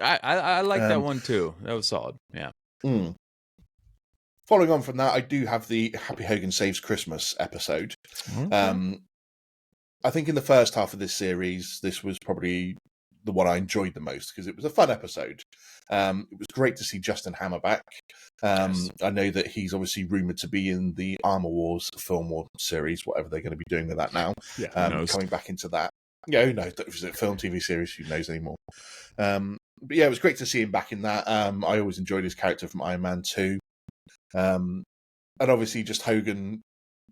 I like that one too. That was solid. Yeah. Following on from that, I do have the Happy Hogan Saves Christmas episode. Okay. I think in the first half of this series, this was probably the one I enjoyed the most because it was a fun episode. It was great to see Justin Hammer back. Yes. I know that he's obviously rumoured to be in the Armor Wars film or series, whatever they're going to be doing with that now. Yeah, coming back into that. Yeah, who knows? Is it a film, TV series? Who knows anymore? But yeah, it was great to see him back in that. I always enjoyed his character from Iron Man 2. And obviously just Hogan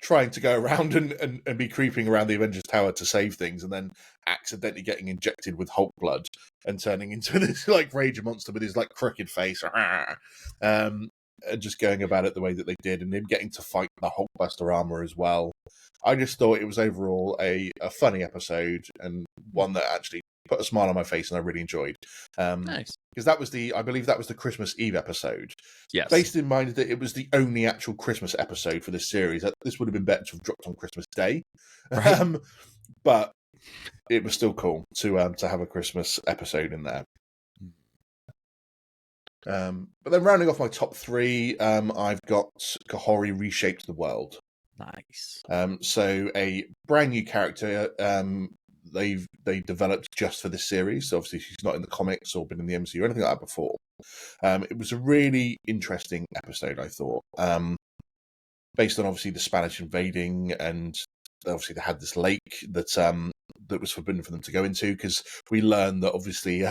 trying to go around and be creeping around the Avengers Tower to save things, and then accidentally getting injected with Hulk blood and turning into this like rage monster with his like crooked face, and just going about it the way that they did, and him getting to fight the Hulkbuster armor as well. I just thought it was overall a funny episode, and one that actually put a smile on my face, and I really enjoyed. Nice. Because I believe that was the Christmas Eve episode. Yes. Based in mind that it was the only actual Christmas episode for this series. This would have been better to have dropped on Christmas Day. Right. But it was still cool to have a Christmas episode in there. But then rounding off my top 3, I've got Kahhori Reshaped the World. Nice. So a brand new character they developed just for this series. So obviously she's not in the comics or been in the MCU or anything like that before. It was a really interesting episode, I thought. Based on obviously the Spanish invading, and obviously they had this lake that was forbidden for them to go into, because we learned that obviously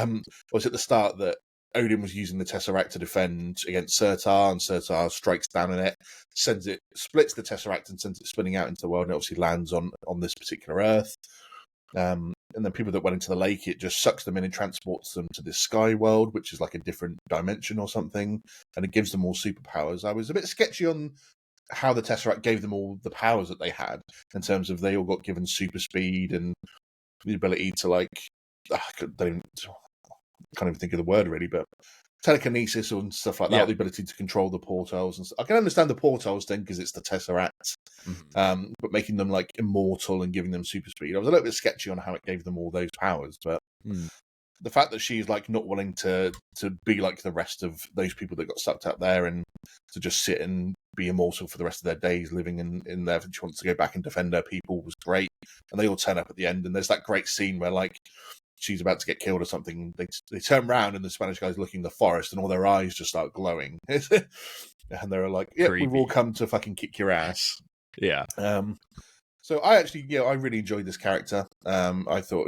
was at the start that Odin was using the Tesseract to defend against Surtar, and Surtar strikes down on it, splits the Tesseract and sends it spinning out into the world, and it obviously lands on this particular Earth. And then people that went into the lake, it just sucks them in and transports them to this sky world, which is like a different dimension or something, and it gives them all superpowers. I was a bit sketchy on how the Tesseract gave them all the powers that they had, in terms of they all got given super speed and the ability to like, can't even think of the word really, but telekinesis and stuff like that, Yeah. the ability to control the portals. And I can understand the portals thing because it's the Tesseract, but making them like immortal and giving them super speed, I was a little bit sketchy on how it gave them all those powers. But the fact that she's like not willing to be like the rest of those people that got sucked up there and to just sit and be immortal for the rest of their days living in there, she wants to go back and defend her people, was great. And they all turn up at the end, and there's that great scene where like she's about to get killed or something. They turn around and the Spanish guy's looking in the forest, and all their eyes just start glowing, and they're like, "Yeah, we've all come to fucking kick your ass." Yeah. So I actually, I really enjoyed this character. I thought,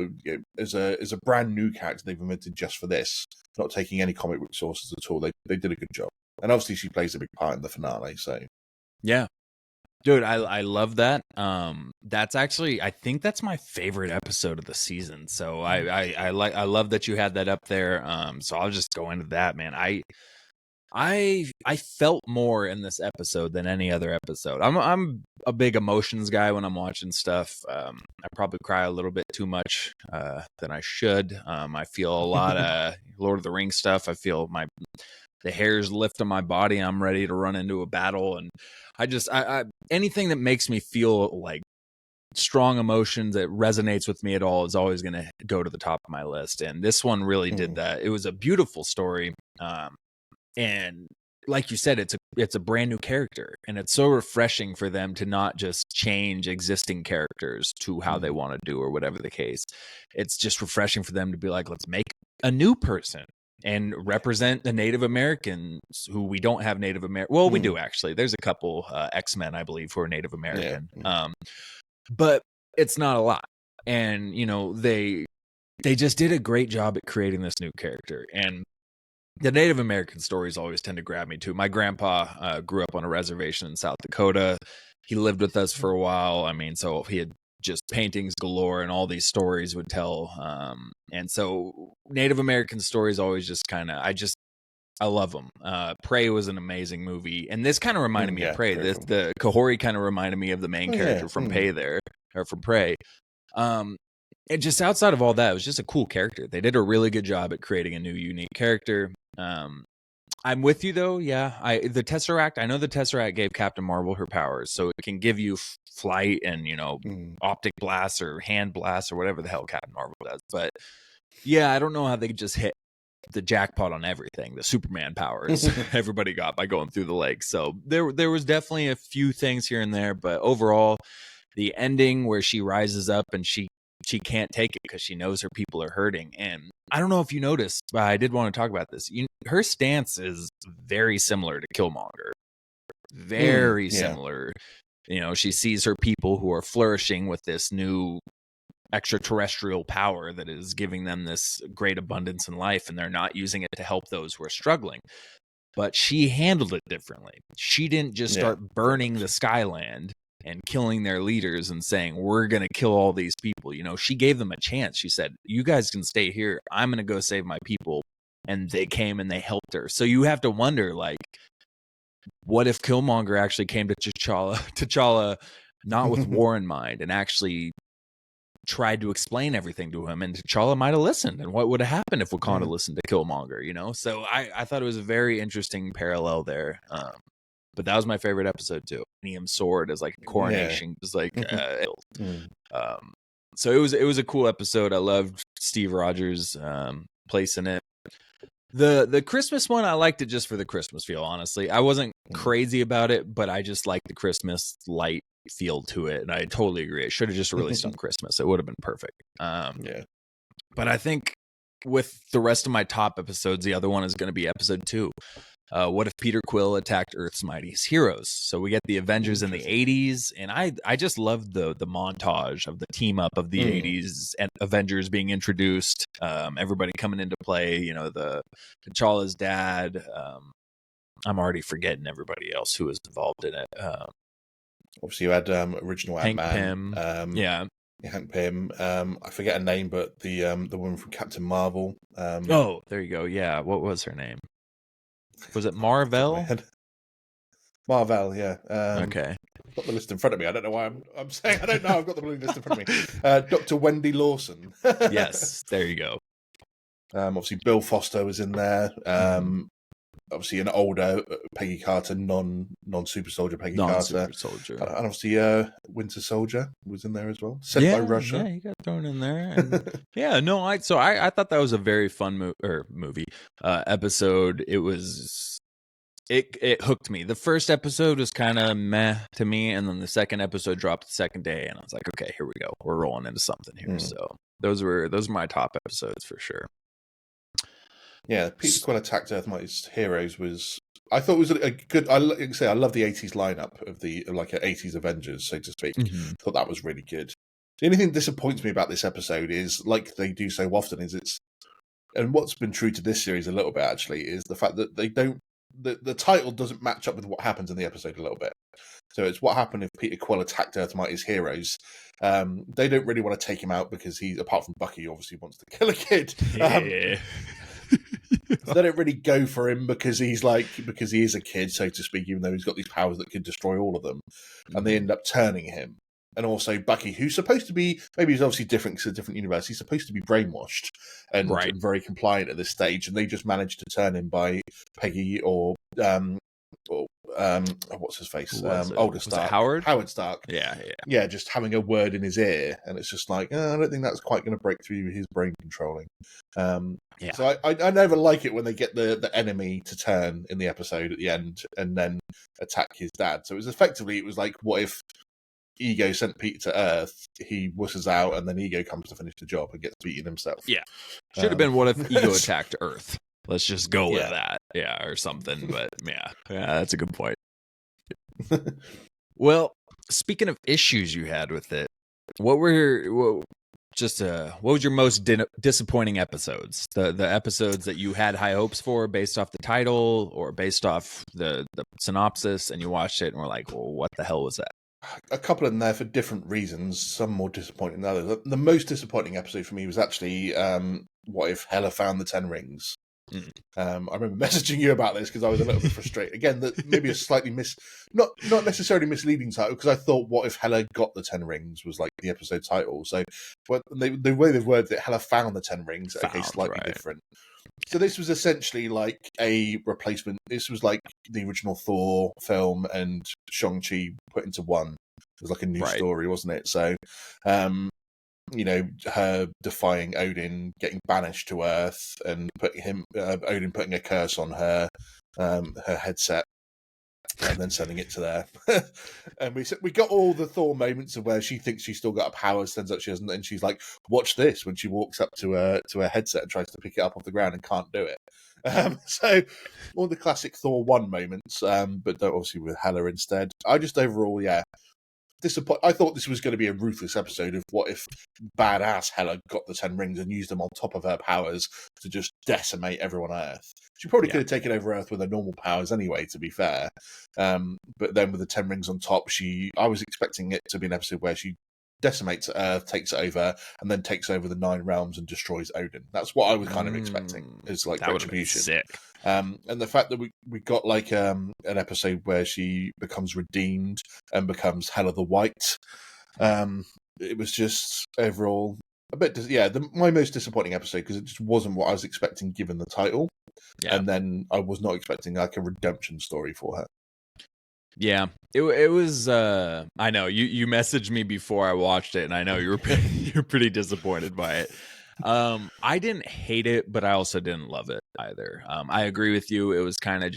as a brand new character they've invented just for this, not taking any comic book sources at all, they did a good job. And obviously, she plays a big part in the finale. So yeah. Dude, I love that. That's actually, I think that's my favorite episode of the season. So I love that you had that up there. So I'll just go into that, man. I felt more in this episode than any other episode. I'm a big emotions guy when I'm watching stuff. I probably cry a little bit too much than I should. I feel a lot of Lord of the Rings stuff. I feel the hairs lift on my body. I'm ready to run into a battle, and I anything that makes me feel like strong emotions that resonates with me at all is always going to go to the top of my list. And this one really did that. It was a beautiful story. And like you said, it's a brand new character, and it's so refreshing for them to not just change existing characters to how they want to do or whatever the case. It's just refreshing for them to be like, let's make a new person and represent the Native Americans who we don't have Native American. Well, we do actually. There's a couple X-Men, I believe, who are Native American, but it's not a lot. And they just did a great job at creating this new character. And the Native American stories always tend to grab me too. My grandpa grew up on a reservation in South Dakota. He lived with us for a while. I mean, so he had just paintings galore, and all these stories would tell. And so Native American stories always just kind of, I love them. Prey was an amazing movie, and this kind of reminded me of Prey. The Kahhori kind of reminded me of the main character from Prey. And just outside of all that, it was just a cool character. They did a really good job at creating a new, unique character. I'm with you though. Yeah, the Tesseract. I know the Tesseract gave Captain Marvel her powers, so it can give you flight and optic blasts or hand blasts or whatever the hell Captain Marvel does. But yeah, I don't know how they just hit the jackpot on everything. The Superman powers everybody got by going through the legs. So there was definitely a few things here and there, but overall, the ending where she rises up and she can't take it because she knows her people are hurting. And I don't know if you noticed, but I did want to talk about this. Her stance is very similar to Killmonger. Very similar. She sees her people who are flourishing with this new extraterrestrial power that is giving them this great abundance in life, and they're not using it to help those who are struggling. But she handled it differently. She didn't just start burning the Skyland and killing their leaders and saying, we're going to kill all these people. She gave them a chance. She said, you guys can stay here. I'm going to go save my people. And they came and they helped her. So you have to wonder, like, what if Killmonger actually came to T'Challa not with war in mind, and actually tried to explain everything to him, and T'Challa might have listened, and what would have happened if Wakanda listened to Killmonger, So I thought it was a very interesting parallel there. But that was my favorite episode too. Neum sword as like a coronation. It was like so it was a cool episode. I loved Steve Rogers' place in it. The Christmas one, I liked it just for the Christmas feel, honestly. I wasn't crazy about it, but I just liked the Christmas light feel to it, and I totally agree. It should have just released on Christmas. It would have been perfect. But I think with the rest of my top episodes, the other one is going to be episode 2. What if Peter Quill attacked Earth's mightiest heroes? So we get the Avengers in the 80s, and I just loved the montage of the team up of the 80s and Avengers being introduced, everybody coming into play, the T'Challa's dad. I'm already forgetting everybody else who was involved in it. Obviously, you had original Ant-Man. Hank Pym. Hank Pym. I forget her name, but the woman from Captain Marvel. Oh, there you go. Yeah, what was her name? Was it Marvel? Marvel, yeah. Okay. I've got the list in front of me. I don't know why I'm saying I don't know. I've got the list in front of me. Dr. Wendy Lawson. Yes, there you go. Obviously, Bill Foster was in there. Obviously, an older Peggy Carter, non-super soldier Peggy Carter. Non-super soldier. And obviously, Winter Soldier was in there as well. Sent Yeah, by Russia. Yeah, he got thrown in there. And yeah, no, I thought that was a very fun movie episode. It hooked me. The first episode was kind of meh to me, and then the second episode dropped the second day, and I was like, okay, here we go. We're rolling into something here. So those were my top episodes for sure. Yeah, Peter Quill Attacked Earth Mightiest Heroes was. I thought it was a good. I love the 80s lineup of like 80s Avengers, so to speak. Thought that was really good. The only thing that disappoints me about this episode is, like they do so often, is and what's been true to this series a little bit actually is the fact that they don't. The title doesn't match up with what happens in the episode a little bit. So it's what happened if Peter Quill attacked Earth Mightiest Heroes. They don't really want to take him out because he's, apart from Bucky, obviously wants to kill a kid. So they don't really go for him because he is a kid, so to speak, even though he's got these powers that can destroy all of them. And they end up turning him. And also Bucky, who's supposed to be, maybe he's obviously different because it's a different universe, he's supposed to be brainwashed and very compliant at this stage, and they just managed to turn him by Peggy or what's his face? Older Stark. Howard Stark. Yeah, just having a word in his ear, and it's just like, I don't think that's quite going to break through his brain controlling. So I never like it when they get the enemy to turn in the episode at the end and then attack his dad. So it was like, what if Ego sent Peter to Earth, he wusses out, and then Ego comes to finish the job and gets beaten himself. Yeah. Should have been what if Ego attacked Earth. Let's just go with that. Yeah, or something. But yeah, that's a good point. Well, speaking of issues you had with it, what was your most disappointing episodes? The episodes that you had high hopes for based off the title or based off the synopsis, and you watched it and were like, well, what the hell was that? A couple in there for different reasons, some more disappointing than others. The most disappointing episode for me was actually what if Hela found the 10 rings. I remember messaging you about this because I was a little bit frustrated. Again, that maybe a slightly not necessarily misleading title, because I thought what if Hela got the 10 rings was like the episode title. So the way they've worded it, Hela found the 10 rings, slightly different. So this was essentially like a replacement. This was like the original Thor film and Shang-Chi put into one. It was like a new story, wasn't it? So, her defying Odin, getting banished to Earth, and Odin putting a curse on her headset, and then sending it to there. And we got all the Thor moments of where she thinks she's still got her powers, turns out she hasn't, and she's like, watch this, when she walks up to her headset and tries to pick it up off the ground and can't do it. So all the classic Thor 1 moments, but obviously with Hela instead. I just overall, disappointed. I thought this was going to be a ruthless episode of what if badass Hela got the 10 rings and used them on top of her powers to just decimate everyone on Earth. She probably could have taken over Earth with her normal powers anyway, to be fair. But then with the 10 rings on top, I was expecting it to be an episode where she decimates Earth, takes it over, and then takes over the 9 realms and destroys Odin. That's what I was kind of expecting, is like retribution. Sick. And the fact that we got like an episode where she becomes redeemed and becomes Hela the White, it was just overall a bit my most disappointing episode, because it just wasn't what I was expecting given the title. And then I was not expecting like a redemption story for her. Yeah, it was. I know you messaged me before I watched it, and I know you're pretty disappointed by it. I didn't hate it, but I also didn't love it either. I agree with you. It was kind of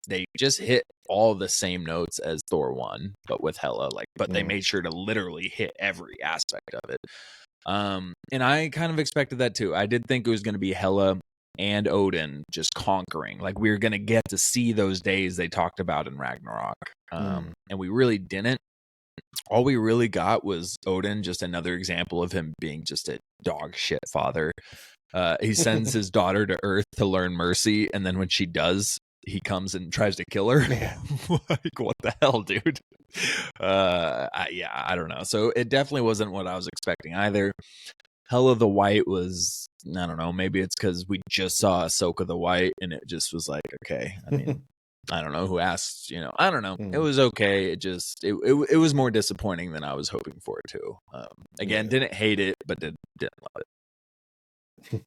they just hit all the same notes as Thor 1, but with Hela, but they made sure to literally hit every aspect of it. And I kind of expected that too. I did think it was going to be Hela and Odin just conquering. Like, we were going to get to see those days they talked about in Ragnarok. And we really didn't. All we really got was Odin, just another example of him being just a dog shit father. He sends his daughter to Earth to learn mercy, and then when she does, he comes and tries to kill her. Like, what the hell, dude? I don't know. So it definitely wasn't what I was expecting either. Hela the White was, I don't know, maybe it's because we just saw Ahsoka the White, and it just was like, okay. I mean, I don't know who asked, I don't know. It was okay. It was more disappointing than I was hoping for it too. Again, didn't hate it, but didn't love it.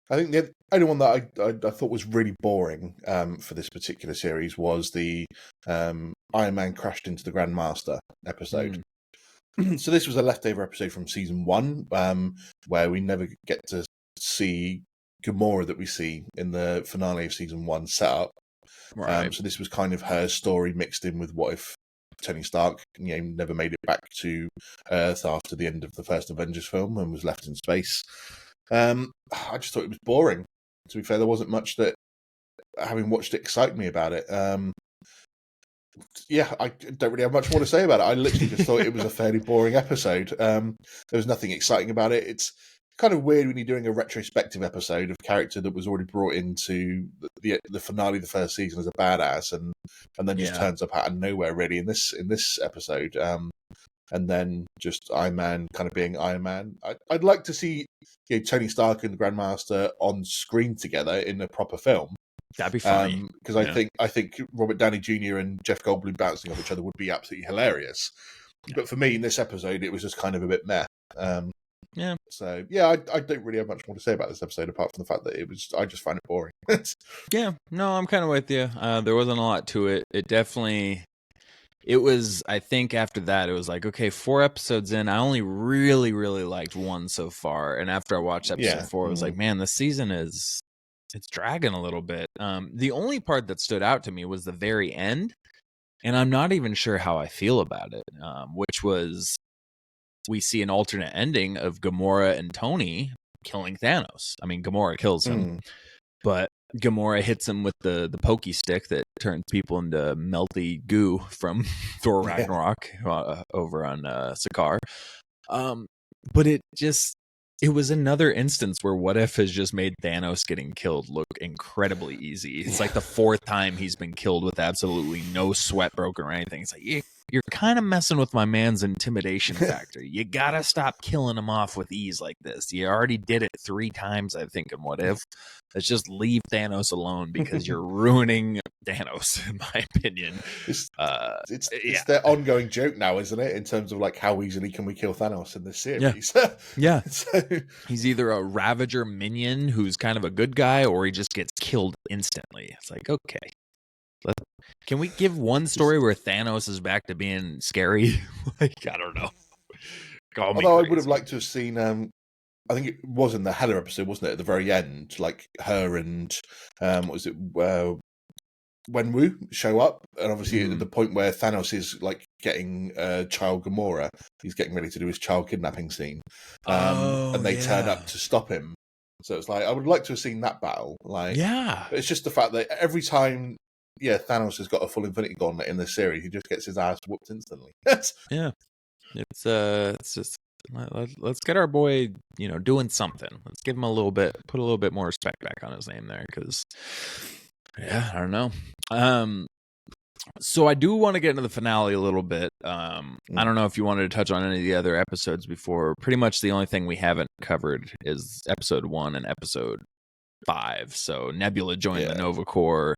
I think the only one that I thought was really boring for this particular series was the Iron Man crashed into the Grandmaster episode. So this was a leftover episode from season 1, where we never get to see Gamora that we see in the finale of season 1 set up. Right. So this was kind of her story mixed in with what if Tony Stark, never made it back to Earth after the end of the first Avengers film and was left in space. I just thought it was boring. To be fair, there wasn't much that, having watched it, excited me about it. Yeah, I don't really have much more to say about it. I literally just thought it was a fairly boring episode. There was nothing exciting about it. It's kind of weird when you're doing a retrospective episode of a character that was already brought into the finale of the first season as a badass, and then just turns up out of nowhere really in this episode. And then just Iron Man kind of being Iron Man. I'd like to see Tony Stark and the Grandmaster on screen together in a proper film. That'd be funny. Because I think Robert Downey Jr. and Jeff Goldblum bouncing off each other would be absolutely hilarious. Yeah. But for me, in this episode, it was just kind of a bit meh. Yeah. So, yeah, I don't really have much more to say about this episode, apart from the fact that I just find it boring. Yeah. No, I'm kind of with you. There wasn't a lot to it. It was, I think after that, it was like, okay, 4 episodes in, I only really, really liked 1 so far. And after I watched episode 4, I was like, man, this season it's dragging a little bit. The only part that stood out to me was the very end. And I'm not even sure how I feel about it, which was we see an alternate ending of Gamora and Tony killing Thanos. I mean, Gamora kills him, but Gamora hits him with the pokey stick that turns people into melty goo from Thor Ragnarok over on Sakaar. But it was another instance where What If has just made Thanos getting killed look incredibly easy. It's like the 4th time he's been killed with absolutely no sweat broken or anything. It's like, you're kind of messing with my man's intimidation factor. You gotta stop killing him off with ease like this. You already did it 3 times, I think, in What If. Let's just leave Thanos alone because you're ruining Thanos, in my opinion. It's their ongoing joke now, isn't it? In terms of like how easily can we kill Thanos in this series? Yeah. So he's either a Ravager minion who's kind of a good guy, or he just gets killed instantly. It's like, okay. Can we give one story where Thanos is back to being scary? Like, I don't know. Although I would have liked to have seen, I think it was in the Hela episode, wasn't it? At the very end, like her and what was it? Wenwu show up, and obviously at the point where Thanos is like getting child Gamora, he's getting ready to do his child kidnapping scene, and they turn up to stop him. So it's like I would like to have seen that battle. Like, but it's just the fact that every time. Yeah, Thanos has got a full Infinity Gauntlet in this series. He just gets his ass whooped instantly. Yeah, it's just let's get our boy, doing something. Let's give him put a little bit more respect back on his name there, because I don't know. So I do want to get into the finale a little bit. I don't know if you wanted to touch on any of the other episodes before. Pretty much the only thing we haven't covered is episode 1 and episode 5. So Nebula joined the Nova Corps,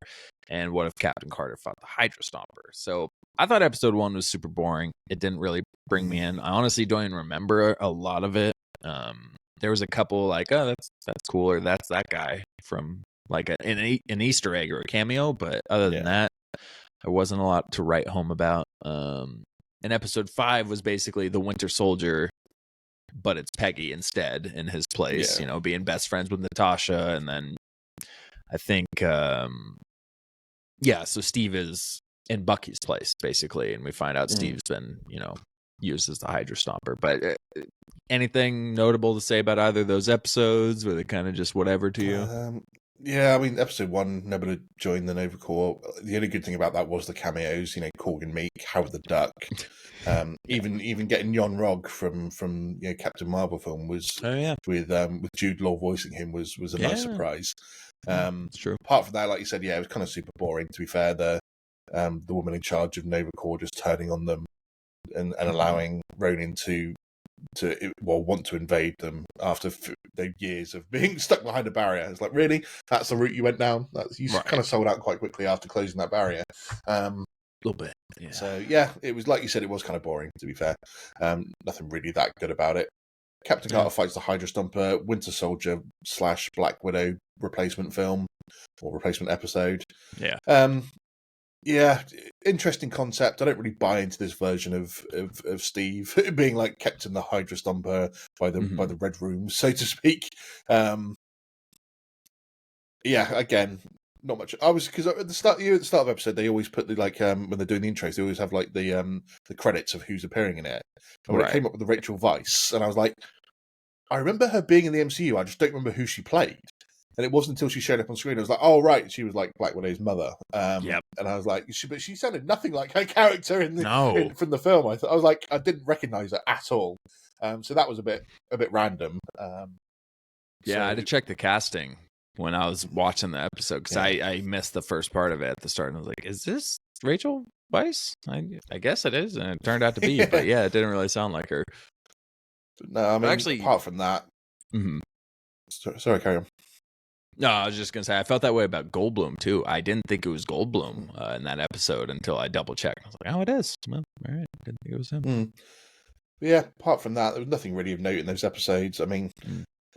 and What If Captain Carter fought the Hydra Stomper. So I thought episode 1 was super boring. It didn't really bring me in. I honestly don't even remember a lot of it. There was a couple like, oh, that's cool, or that's that guy from like an Easter egg or a cameo, but other than that, there wasn't a lot to write home about. And episode 5 was basically the Winter Soldier, but it's Peggy instead in his place, being best friends with Natasha. And then I think, so Steve is in Bucky's place, basically, and we find out Steve's been, used as the Hydra Stomper. But anything notable to say about either of those episodes? Were they kind of just whatever to you? Yeah, I mean, episode 1, Nebula joined the Nova Corps. The only good thing about that was the cameos, Korg Meek, Howard the Duck. Even getting Jon Rogg from Captain Marvel film was with Jude Law voicing him was a nice surprise. It's true. Apart from that, like you said, it was kind of super boring. To be fair, the woman in charge of Nova Corps just turning on them and allowing Ronin to want to invade them after the years of being stuck behind a barrier. It's like, really? That's the route you went down? You kind of sold out quite quickly after closing that barrier. A little bit. Yeah. So, it was like you said, it was kind of boring, to be fair. Nothing really that good about it. Captain Carter fights the Hydra Stomper, Winter Soldier / Black Widow replacement film or replacement episode. Yeah. Yeah, interesting concept. I don't really buy into this version of Steve being like kept in the Hydra Stomper by the Red Room, so to speak. Yeah, again, not much. Because at the start of episode, they always put the when they're doing the intros, they always have like the credits of who's appearing in it. And when it came up with the Rachel Weisz, and I was like, I remember her being in the MCU. I just don't remember who she played. And it wasn't until she showed up on screen I was like, oh right, she was like Black Widow's mother. And I was like, but she sounded nothing like her character from the film. I was like, I didn't recognize her at all. So that was a bit random. I had to check the casting when I was watching the episode because I missed the first part of it at the start, and I was like, is this Rachel Weisz? I guess it is, and it turned out to be. But yeah, it didn't really sound like her. No, I mean, actually, apart from that, sorry, carry on. No, I was just gonna say I felt that way about Goldblum too. I didn't think it was Goldblum in that episode until I double checked. I was like, oh, it is. Well, all right, didn't think it was him. Yeah, apart from that, there was nothing really of note in those episodes. I mean,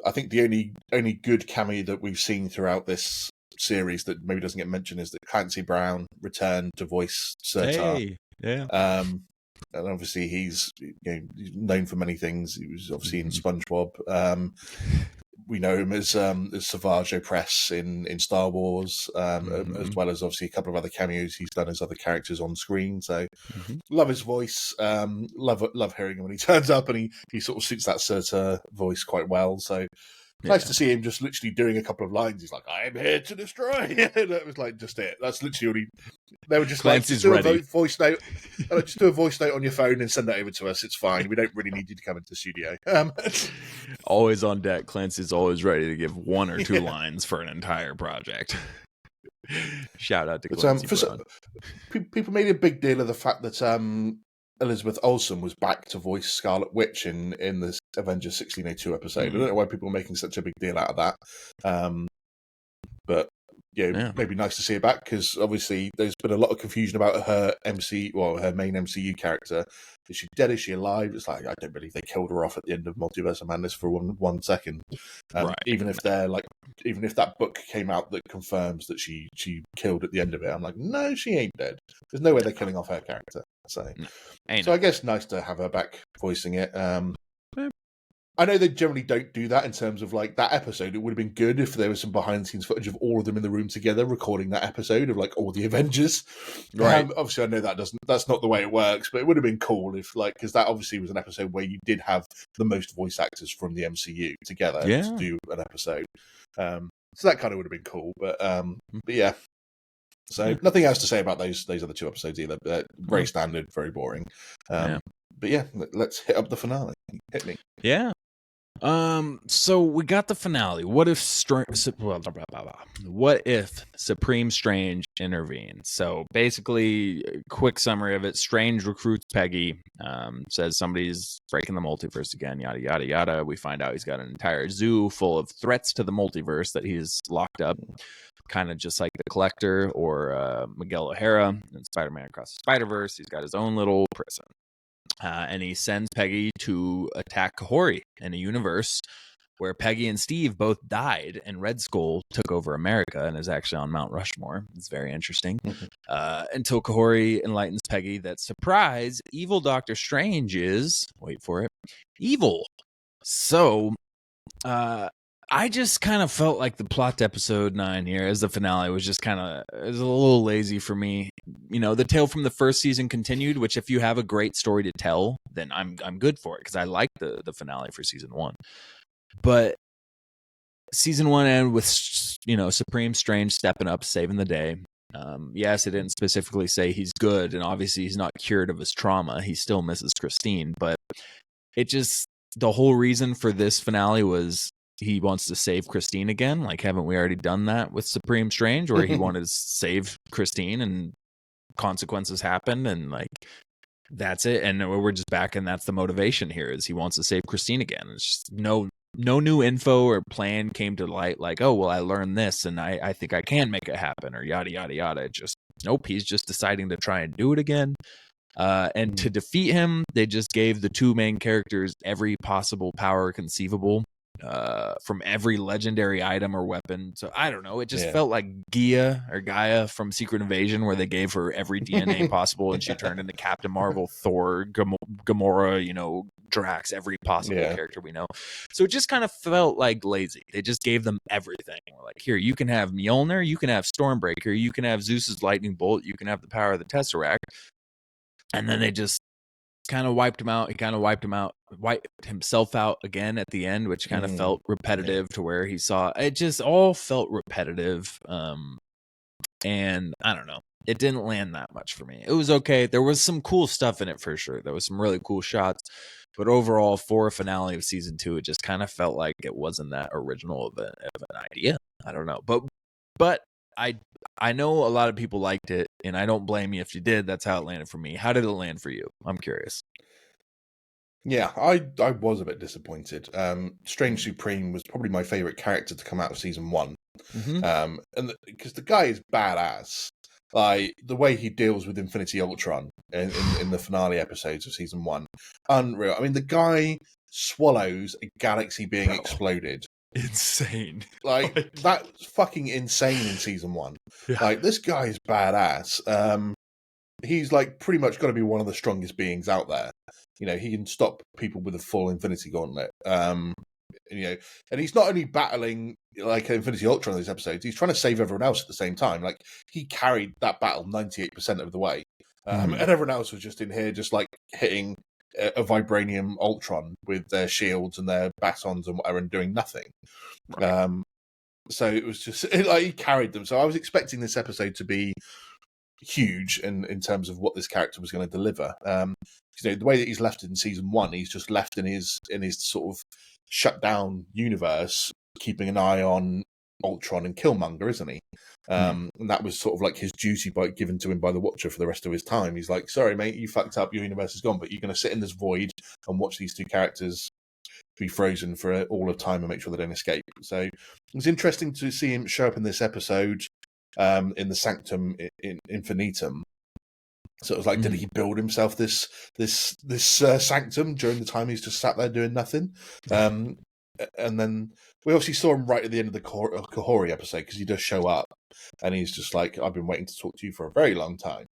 I think the only good cameo that we've seen throughout this series that maybe doesn't get mentioned is that Clancy Brown returned to voice Surtar. Hey, yeah. And obviously he's known for many things. He was obviously in SpongeBob. We know him as Savage Opress in Star Wars, as well as obviously a couple of other cameos he's done as other characters on screen. So love his voice. Love hearing him when he turns up, and he sort of suits that Surtur voice quite well. So nice to see him just literally doing a couple of lines. He's like, "I am here to destroy." That was like just it. That's literally they were just Clancy's like, just do a voice note. Just do a voice note on your phone and send that over to us. It's fine. We don't really need you to come into the studio. Always on deck. Clancy's always ready to give one or two lines for an entire project. Shout out to Clancy Brown. People made a big deal of the fact that Elizabeth Olsen was back to voice Scarlet Witch in this Avengers 1602 episode. I don't know why people are making such a big deal out of that. But maybe nice to see her back, because obviously there's been a lot of confusion about her main MCU character. Is she dead? Is she alive? It's like, I don't believe they killed her off at the end of Multiverse of Madness for one second. Even if that book came out that confirms that she killed at the end of it, I'm like, no, she ain't dead. There's no way they're killing off her character. So I guess nice to have her back voicing it. I know they generally don't do that in terms of like that episode. It would have been good if there was some behind the scenes footage of all of them in the room together recording that episode of like all the Avengers. Right. Obviously, I know that's not the way it works, but it would have been cool if because that obviously was an episode where you did have the most voice actors from the MCU together to do an episode. So that kind of would have been cool, but yeah. So nothing else to say about those other two episodes either. Very standard, very boring. But yeah, let's hit up the finale. Hit me. Yeah. So we got the finale. What if Supreme Strange intervenes? So basically, a quick summary of it: Strange recruits Peggy, says somebody's breaking the multiverse again, yada yada yada. We find out he's got an entire zoo full of threats to the multiverse that he's locked up, kind of just like the Collector or Miguel O'Hara in Spider-Man Across the Spider-Verse. He's got his own little prison. And he sends Peggy to attack Kahhori in a universe where Peggy and Steve both died, and Red Skull took over America and is actually on Mount Rushmore. It's very interesting. Until Kahhori enlightens Peggy that, surprise, evil Doctor Strange is, wait for it, evil. So, I just kind of felt like the plot to episode 9 here as the finale was just it was a little lazy for me. The tale from the first season continued, which if you have a great story to tell, then I'm good for it, because I like the finale for season 1. But season 1 ended with, Supreme Strange stepping up, saving the day. Yes, it didn't specifically say he's good, and obviously he's not cured of his trauma. He still misses Christine, but the whole reason for this finale was he wants to save Christine again. Like, haven't we already done that with Supreme Strange, where he wanted to save Christine and consequences happened, and like that's it, and we're just back, and that's the motivation here, is he wants to save Christine again. It's just no new info or plan came to light, like, oh well, I learned this and I think I can make it happen, or yada yada yada. Just nope, he's just deciding to try and do it again. And to defeat him, they just gave the two main characters every possible power conceivable from every legendary item or weapon. So I don't know. It just felt like Gaia from Secret Invasion, where they gave her every DNA possible and she turned into Captain Marvel, Thor, Gamora, Drax, every possible character we know. So it just kind of felt like lazy. They just gave them everything. Like, here, you can have Mjolnir, you can have Stormbreaker, you can have Zeus's lightning bolt, you can have the power of the Tesseract. And then they just kind of wiped him out. He kind of wiped himself out again at the end, which kind of felt repetitive to where he saw it. Just all felt repetitive. And I don't know. It didn't land that much for me. It was okay. There was some cool stuff in it for sure. There was some really cool shots. But overall, for a finale of season 2, it just kind of felt like it wasn't that original of an idea. I don't know. But I know a lot of people liked it, and I don't blame you if you did. That's how it landed for me. How did it land for you? I'm curious. Yeah, I was a bit disappointed. Strange Supreme was probably my favorite character to come out of season 1. And because the guy is badass. Like, the way he deals with Infinity Ultron in the finale episodes of season 1, unreal. I mean, the guy swallows a galaxy being exploded. Insane. Like, that's fucking insane in season 1. Yeah. Like, this guy is badass. He's like pretty much got to be one of the strongest beings out there. He can stop people with a full Infinity Gauntlet. And he's not only battling like Infinity Ultron in these episodes, he's trying to save everyone else at the same time. Like, he carried that battle 98% of the way. And everyone else was just in here, just like hitting a vibranium Ultron with their shields and their batons and whatever, and doing nothing. Right. So it was just like he carried them. So I was expecting this episode to be huge in terms of what this character was going to deliver. The way that he's left in season 1, he's just left in his sort of shut down universe, keeping an eye on Ultron and Killmonger, isn't he? And that was sort of like his duty given to him by the Watcher for the rest of his time. He's like, sorry, mate, you fucked up, your universe is gone, but you're going to sit in this void and watch these two characters be frozen for all of time and make sure they don't escape. So it was interesting to see him show up in this episode in the Sanctum Infinitum. So it was like, did he build himself this sanctum during the time he's just sat there doing nothing? And then we obviously saw him right at the end of the Kahhori episode, because he does show up and he's just like, I've been waiting to talk to you for a very long time.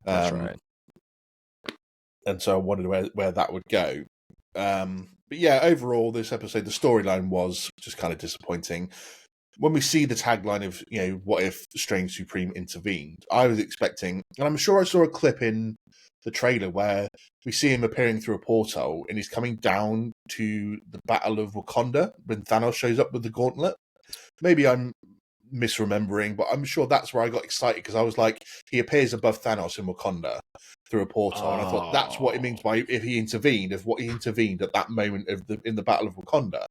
That's right. And so I wondered where that would go. But yeah, overall, this episode, the storyline was just kind of disappointing. When we see the tagline of, what if Strange Supreme intervened, I was expecting, and I'm sure I saw a clip in the trailer where we see him appearing through a portal and he's coming down to the Battle of Wakanda when Thanos shows up with the gauntlet. Maybe I'm misremembering, but I'm sure that's where I got excited, because I was like, he appears above Thanos in Wakanda through a portal, and I thought that's what it means by if he intervened at that moment in the Battle of Wakanda.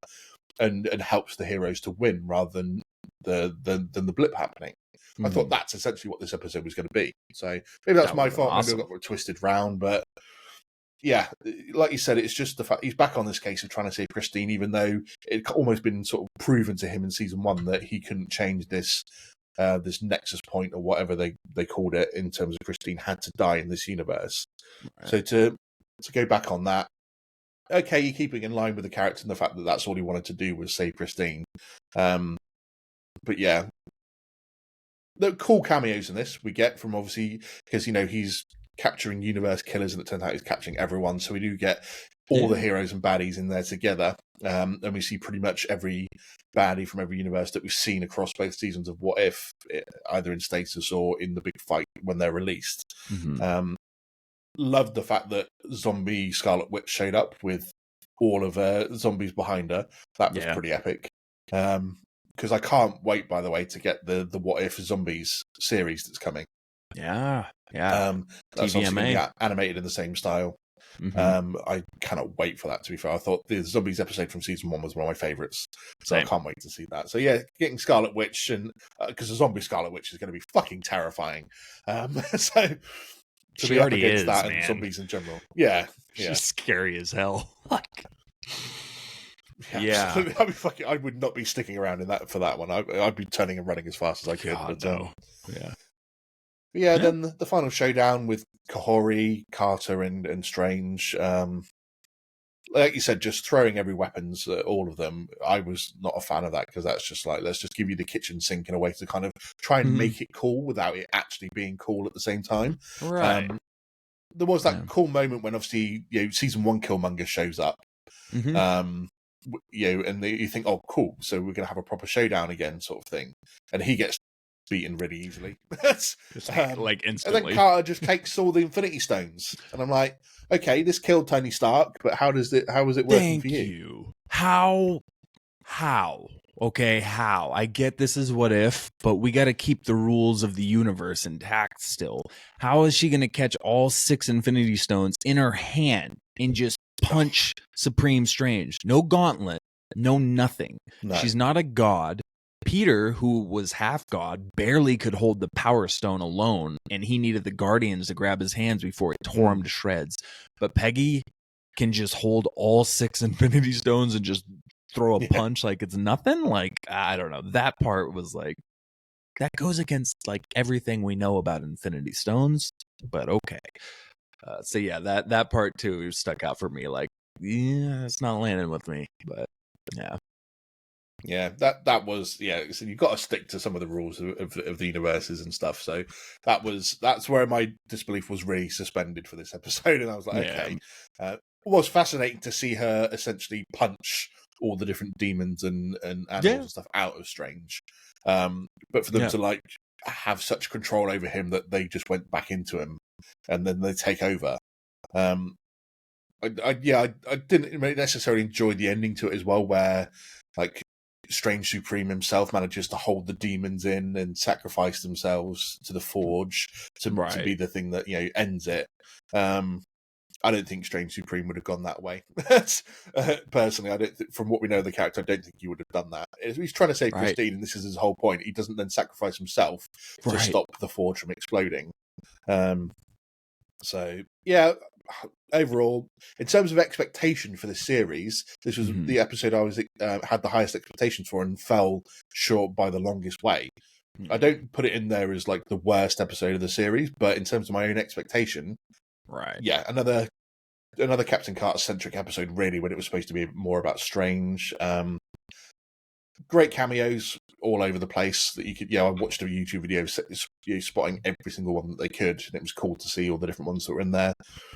And helps the heroes to win rather than the blip happening. I thought that's essentially what this episode was going to be. So maybe that's my fault. Awesome. Maybe I got twisted round, but yeah, like you said, it's just the fact he's back on this case of trying to save Christine, even though it almost been sort of proven to him in season 1 that he couldn't change this nexus point or whatever they called it, in terms of Christine had to die in this universe. Right. So to go back on that. Okay, you're keeping in line with the character and the fact that that's all he wanted to do was save Christine. But yeah, the cool cameos in this we get from, obviously, because, he's capturing universe killers, and it turns out he's capturing everyone. So we do get all the heroes and baddies in there together. And we see pretty much every baddie from every universe that we've seen across both seasons of What If, either in status or in the big fight when they're released. Loved the fact that zombie Scarlet Witch showed up with all of her zombies behind her. That was pretty epic. Because I can't wait, by the way, to get the What If Zombies series that's coming. Yeah. That's obviously going to be animated in the same style. I cannot wait for that, to be fair. I thought the Zombies episode from season 1 was one of my favourites. So I can't wait to see that. So yeah, getting Scarlet Witch, and because the zombie Scarlet Witch is going to be fucking terrifying. So to she be already up against is, that, man. And zombies in general. Yeah. She's scary as hell. Yeah. I would not be sticking around for that one. I'd be turning and running as fast as I could. God, no. Yeah. Yeah, then the final showdown with Kahhori, Carter, and Strange. Like you said, just throwing every weapons at all of them. I was not a fan of that because that's just like, let's just give you the kitchen sink in a way to kind of try and make it cool without it actually being cool at the same time. Right. There was that cool moment when obviously, season 1 Killmonger shows up. And you think, oh, cool, so we're going to have a proper showdown again, sort of thing. And he gets beaten really easily. Like instantly. And then Carter just takes all the Infinity Stones. And I'm like, okay, this killed Tony Stark, but how was it working for you? How? Okay, how? I get this is what if, but we got to keep the rules of the universe intact still. How is she going to catch all 6 Infinity Stones in her hand and just punch Supreme Strange? No gauntlet, no nothing. No. She's not a god. Peter, who was half god, barely could hold the Power Stone alone, and he needed the Guardians to grab his hands before it tore him to shreds. But Peggy can just hold all 6 Infinity Stones and just throw a punch like it's nothing. Like, I don't know. That part was like, that goes against like everything we know about Infinity Stones, but okay. So yeah, that part too stuck out for me. Like, yeah, it's not landing with me, but yeah. Yeah, that was So you've got to stick to some of the rules of the universes and stuff. So that's where my disbelief was really suspended for this episode, and I was like, okay. It was fascinating to see her essentially punch all the different demons and animals and stuff out of Strange, but for them to like have such control over him that they just went back into him, and then they take over. I didn't necessarily enjoy the ending to it as well, where like Strange Supreme himself manages to hold the demons in and sacrifice themselves to the Forge to be the thing that ends it. I don't think Strange Supreme would have gone that way. Personally, I don't. From what we know of the character, I don't think he would have done that. He's trying to save Christine, and this is his whole point. He doesn't then sacrifice himself to stop the Forge from exploding. So yeah. Overall, in terms of expectation for the series, this was the episode I was had the highest expectations for and fell short by the longest way. I don't put it in there as like the worst episode of the series, but in terms of my own expectation, another Captain Carter centric episode, really, when it was supposed to be more about Strange. Great cameos all over the place that you could. I watched a YouTube video spotting every single one that they could, and it was cool to see all the different ones that were in there.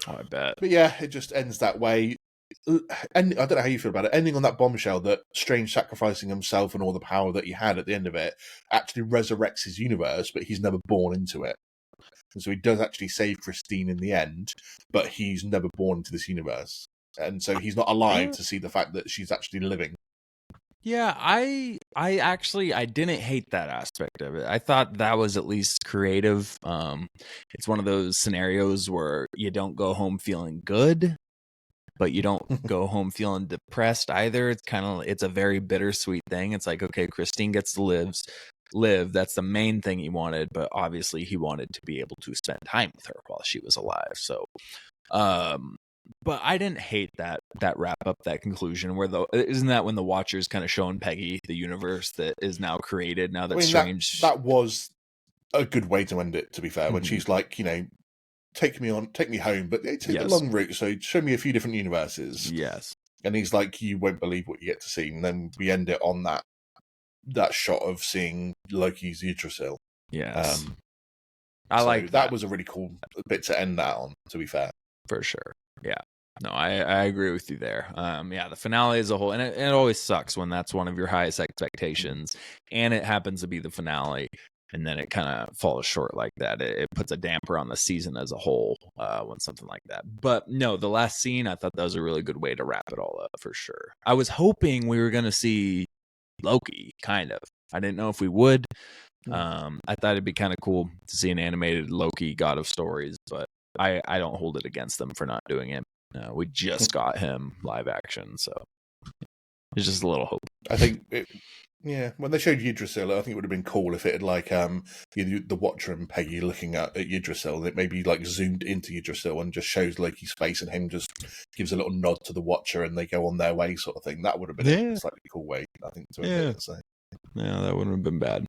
Oh, I bet. But yeah, it just ends that way. And I don't know how you feel about it. Ending on that bombshell that Strange sacrificing himself and all the power that he had at the end of it actually resurrects his universe, but he's never born into it. And so he does actually save Christine in the end, but he's never born into this universe. And so he's not alive to see the fact that she's actually living. Yeah, I actually didn't hate that aspect of it. I thought that was at least creative. It's one of those scenarios where you don't go home feeling good, but you don't go home feeling depressed either. It's a very bittersweet thing. It's like, okay, Christine gets to live. That's the main thing he wanted, but obviously he wanted to be able to spend time with her while she was alive. So, but I didn't hate that wrap up, that conclusion where isn't that when the Watcher's kind of showing Peggy the universe that is now created now that Strange. That was a good way to end it, to be fair, when she's like, take me home, but take the long route, so show me a few different universes. Yes. And he's like, you won't believe what you get to see, and then we end it on that shot of seeing Loki's Yggdrasil. Yes. I like that was a really cool bit to end that on, to be fair. For sure. Yeah. No, I agree with you there. The finale as a whole, and it always sucks when that's one of your highest expectations, and it happens to be the finale, and then it kind of falls short like that. It puts a damper on the season as a whole when something like that. But no, the last scene, I thought that was a really good way to wrap it all up, for sure. I was hoping we were going to see Loki, kind of. I didn't know if we would. I thought it'd be kind of cool to see an animated Loki, God of Stories, but I don't hold it against them for not doing it. We just got him live action, so it's just a little hope. I think, when they showed Yggdrasil, I think it would have been cool if it had like the Watcher and Peggy looking at Yggdrasil, and it maybe like zoomed into Yggdrasil and just shows Loki's face, and him just gives a little nod to the Watcher, and they go on their way, sort of thing. That would have been a slightly cool way, I think, to end it. So. Yeah, that wouldn't have been bad.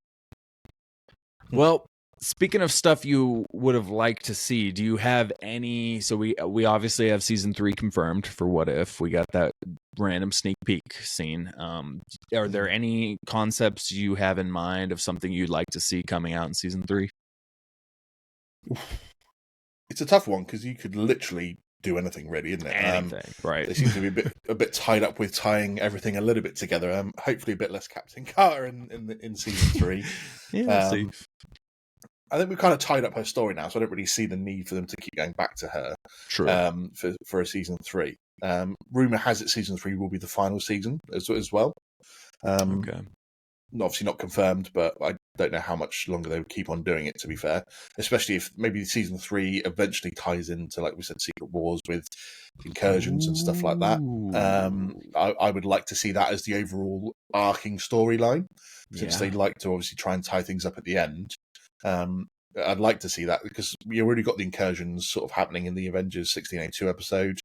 Well, Speaking of stuff you would have liked to see, do you have any? So we obviously have season 3 confirmed for What If. We got that random sneak peek scene. Are there any concepts you have in mind of something you'd like to see coming out in season 3? It's a tough one because you could literally do anything, really, isn't it? Anything, right? They seem to be a bit tied up with tying everything a little bit together. Hopefully, a bit less Captain Carter in season 3. Yeah, we'll see. I think we've kind of tied up her story now, so I don't really see the need for them to keep going back to her. True. For a season 3. Rumor has it season 3 will be the final season as well. Okay. Obviously not confirmed, but I don't know how much longer they would keep on doing it, to be fair. Especially if maybe season 3 eventually ties into, like we said, Secret Wars with incursions and stuff like that. I would like to see that as the overall arcing storyline, since they like to obviously try and tie things up at the end. I'd like to see that because we already got the incursions sort of happening in the Avengers 1682 episode.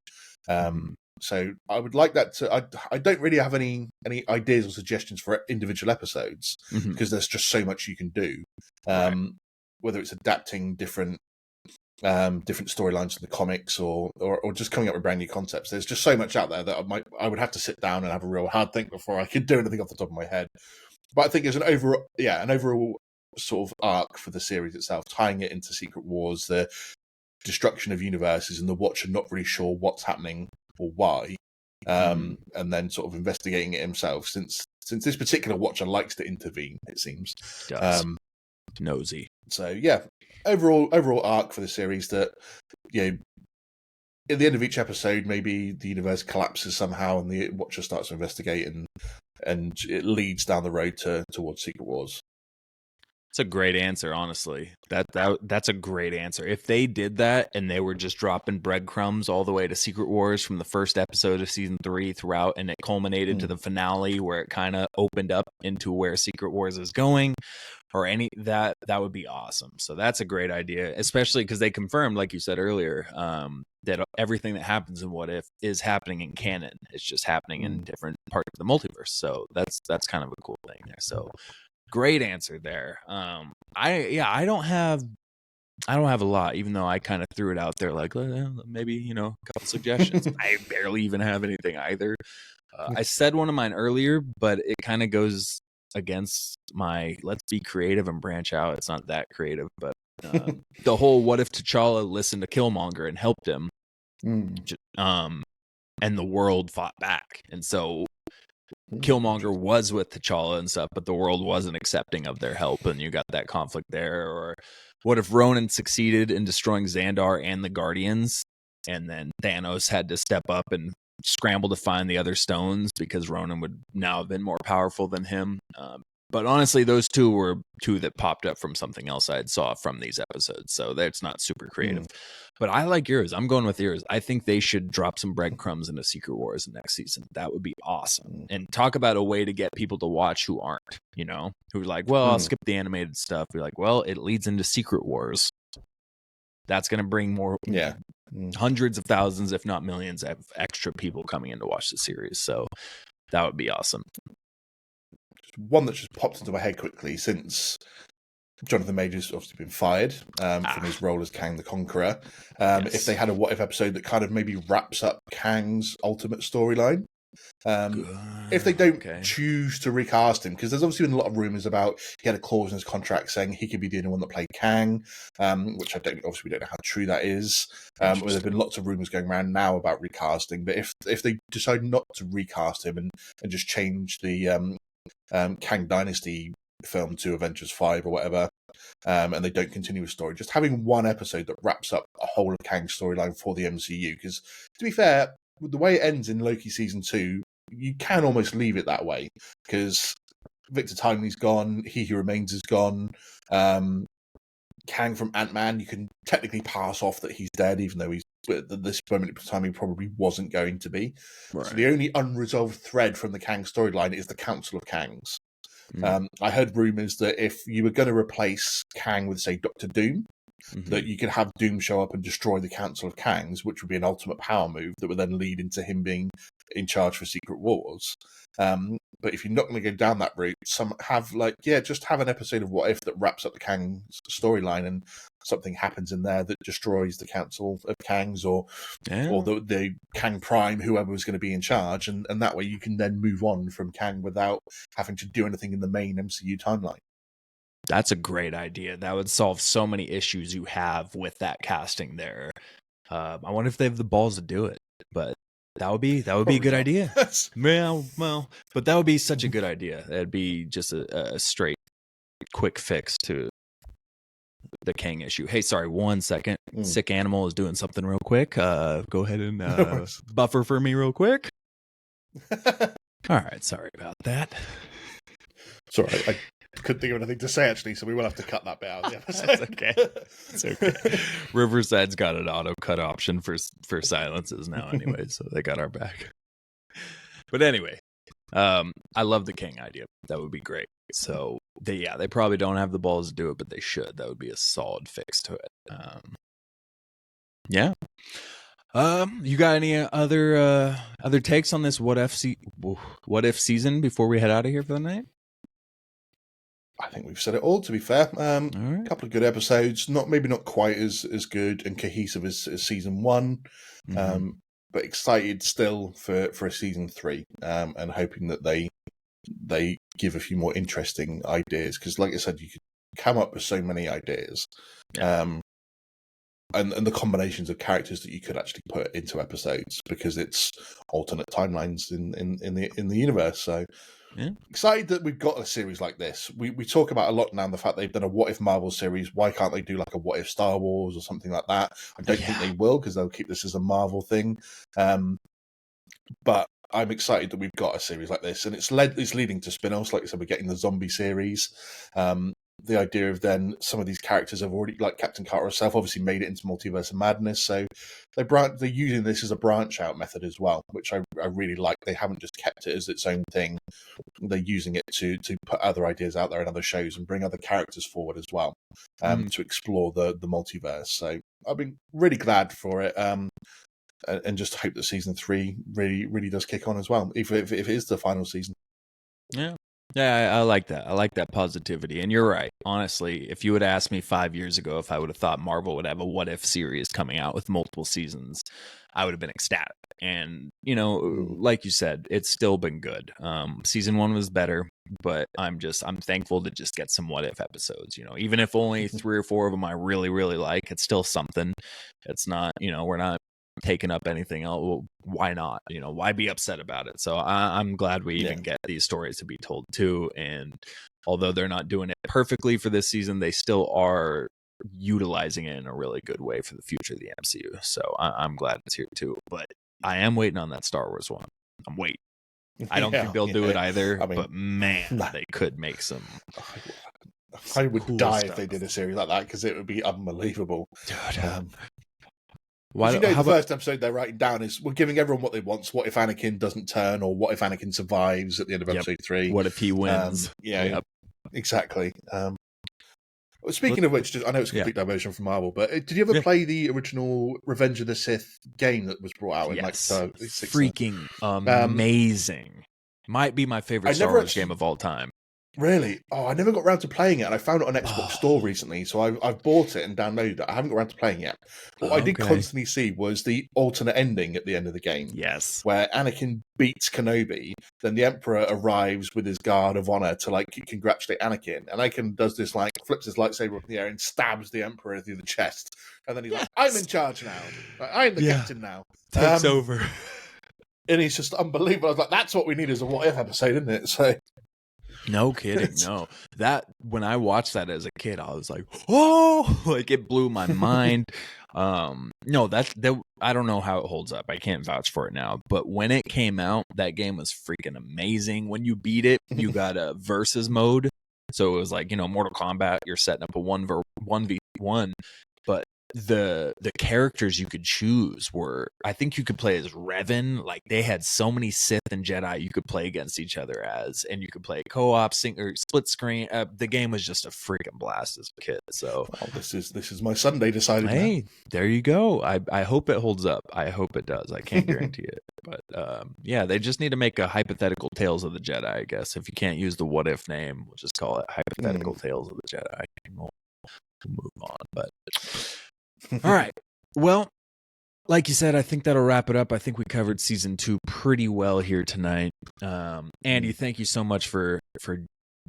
So I would like that to. I don't really have any ideas or suggestions for individual episodes because there's just so much you can do. Whether it's adapting different storylines in the comics or just coming up with brand new concepts. There's just so much out there that I would have to sit down and have a real hard think before I could do anything off the top of my head. But I think there's an overall sort of arc for the series itself, tying it into Secret Wars, the destruction of universes, and the Watcher not really sure what's happening or why, and then sort of investigating it himself. Since this particular Watcher likes to intervene, it seems. Does. Nosy. So yeah, overall arc for the series that at the end of each episode, maybe the universe collapses somehow, and the Watcher starts to investigate, and it leads down the road towards Secret Wars. It's a great answer, honestly. That's a great answer. If they did that and they were just dropping breadcrumbs all the way to Secret Wars from the first episode of season 3 throughout, and it culminated to the finale where it kind of opened up into where Secret Wars is going, or any that would be awesome. So that's a great idea, especially because they confirmed, like you said earlier, that everything that happens in What If is happening in canon. It's just happening in different parts of the multiverse. So that's kind of a cool thing there. So. Great answer there. I don't have a lot, even though I kind of threw it out there like maybe a couple suggestions. I barely even have anything either. I said one of mine earlier, but it kind of goes against my let's be creative and branch out. It's not that creative, but the whole what if T'Challa listened to Killmonger and helped him, and the world fought back, and so Killmonger was with T'Challa and stuff, but the world wasn't accepting of their help, and you got that conflict there. Or what if Ronan succeeded in destroying Xandar and the Guardians, and then Thanos had to step up and scramble to find the other stones because Ronan would now have been more powerful than him. But honestly, those two were two that popped up from something else I had saw from these episodes, so that's not super creative. But I like yours. I'm going with yours. I think they should drop some breadcrumbs into Secret Wars next season. That would be awesome. And talk about a way to get people to watch who aren't, who are like, well, I'll skip the animated stuff. You're like, well, it leads into Secret Wars. That's going to bring more, hundreds of thousands, if not millions, of extra people coming in to watch the series. So that would be awesome. One that just popped into my head quickly, since Jonathan Majors obviously been fired from his role as Kang the Conqueror. If they had a What If episode that kind of maybe wraps up Kang's ultimate storyline. If they don't choose to recast him, because there's obviously been a lot of rumours about he had a clause in his contract saying he could be the only one that played Kang, which we don't know how true that is. There's been lots of rumours going around now about recasting, but if they decide not to recast him and just change the Kang Dynasty film to Avengers 5 or whatever, and they don't continue a story, just having one episode that wraps up a whole of Kang's storyline for the MCU, because to be fair, with the way it ends in Loki season 2, you can almost leave it that way, because Victor Timely's gone, He Who Remains is gone, Kang from Ant-Man, you can technically pass off that he's dead, even though he's at this moment in time he probably wasn't going to be. Right. So the only unresolved thread from the Kang storyline is the Council of Kangs. I heard rumours that if you were going to replace Kang with, say, Doctor Doom, that you could have Doom show up and destroy the Council of Kangs, which would be an ultimate power move that would then lead into him being in charge for Secret Wars. But if you're not going to go down that route, just have an episode of What If that wraps up the Kang storyline, and something happens in there that destroys the Council of Kangs or the Kang Prime, whoever was going to be in charge, and that way you can then move on from Kang without having to do anything in the main MCU timeline. That's a great idea. That would solve so many issues you have with that casting there. I wonder if they have the balls to do it, but that would be a good idea. Well, but that would be such a good idea. That'd be just a straight, quick fix to the Kang issue. Hey, sorry, 1 second. Sick Animal is doing something real quick. Go ahead and buffer for me real quick. All right, sorry about that. It's all right. I couldn't think of anything to say, actually, so we will have to cut that bit out. That's okay. It's okay. Riverside's got an auto cut option for silences now anyway, so they got our back. But anyway, I love the King idea. That would be great. So they probably don't have the balls to do it, but they should. That would be a solid fix to it. Yeah. You got any other takes on this what if season before we head out of here for the night? I think we've said it all, to be fair. A couple of good episodes, maybe not quite as good and cohesive as season 1, but excited still for a season 3, and hoping that they give a few more interesting ideas, because like I said, you could come up with so many ideas, and the combinations of characters that you could actually put into episodes, because it's alternate timelines in the universe. So excited that we've got a series like this. We talk about a lot now the fact they've done a What If Marvel series. Why can't they do like a What If Star Wars or something like that? I don't think they will, because they'll keep this as a Marvel thing. But I'm excited that we've got a series like this, and it's leading to spin-offs. Like I said, we're getting the zombie series. The idea of then some of these characters have already, like Captain Carter herself, obviously made it into Multiverse of Madness. So they're using this as a branch out method as well, which I really like. They haven't just kept it as its own thing. They're using it to put other ideas out there in other shows and bring other characters forward as well, to explore the multiverse. So I've been really glad for it. And just hope that season 3 really, really does kick on as well, even if it is the final season. Yeah, I like that. I like that positivity. And you're right. Honestly, if you would ask me 5 years ago if I would have thought Marvel would have a What If series coming out with multiple seasons, I would have been ecstatic. And, like you said, it's still been good. Season 1 was better, but I'm thankful to just get some What If episodes. Even if only 3 or 4 of them I really, really like, it's still something. It's not, we're not taking up anything else. Well, why not? Why be upset about it? So I'm glad we even get these stories to be told too. And although they're not doing it perfectly for this season, they still are utilizing it in a really good way for the future of the MCU. So I'm glad it's here too. But I am waiting on that Star Wars one. I'm waiting. I don't think they'll do it either. But man, they could make some. I would die if they did a series like that, because it would be unbelievable. Dude. The first episode they're writing down is we're giving everyone what they want. So what if Anakin doesn't turn, or what if Anakin survives at the end of episode 3? What if he wins? Exactly. Speaking of which, I know it's a complete diversion from Marvel, but did you ever play the original Revenge of the Sith game that was brought out in freaking amazing. Might be my favorite Star Wars game of all time. Really? Oh, I never got around to playing it, and I found it on Xbox Store recently, so I've bought it and downloaded it. I haven't got around to playing it yet. What I did constantly see was the alternate ending at the end of the game. Yes. Where Anakin beats Kenobi, then the Emperor arrives with his guard of honor to congratulate Anakin, and Anakin does this flips his lightsaber up in the air and stabs the Emperor through the chest, and then he's like, "I'm in charge now. I'm the captain now." Takes over. And he's just unbelievable. I was like, "That's what we need as a What If episode, isn't it?" So. No kidding. No, when I watched that as a kid, I was like, "Oh!" It blew my mind. No, I don't know how it holds up. I can't vouch for it now. But when it came out, that game was freaking amazing. When you beat it, you got a versus mode, so it was like Mortal Kombat. You're setting up a 1v1, but the characters you could choose were, I think you could play as Revan. Like, they had so many Sith and Jedi you could play against each other as, and you could play co-op, or split screen. The game was just a freaking blast as a kid. So, well, this is my Sunday decided. Hey, there you go. I hope it holds up. I hope it does. I can't guarantee it, but yeah, they just need to make a hypothetical Tales of the Jedi. I guess if you can't use the what if name, we'll just call it hypothetical Tales of the Jedi. We'll move on. But all right. Well, like you said, I think that'll wrap it up. I think we covered season 2 pretty well here tonight. Andy, thank you so much for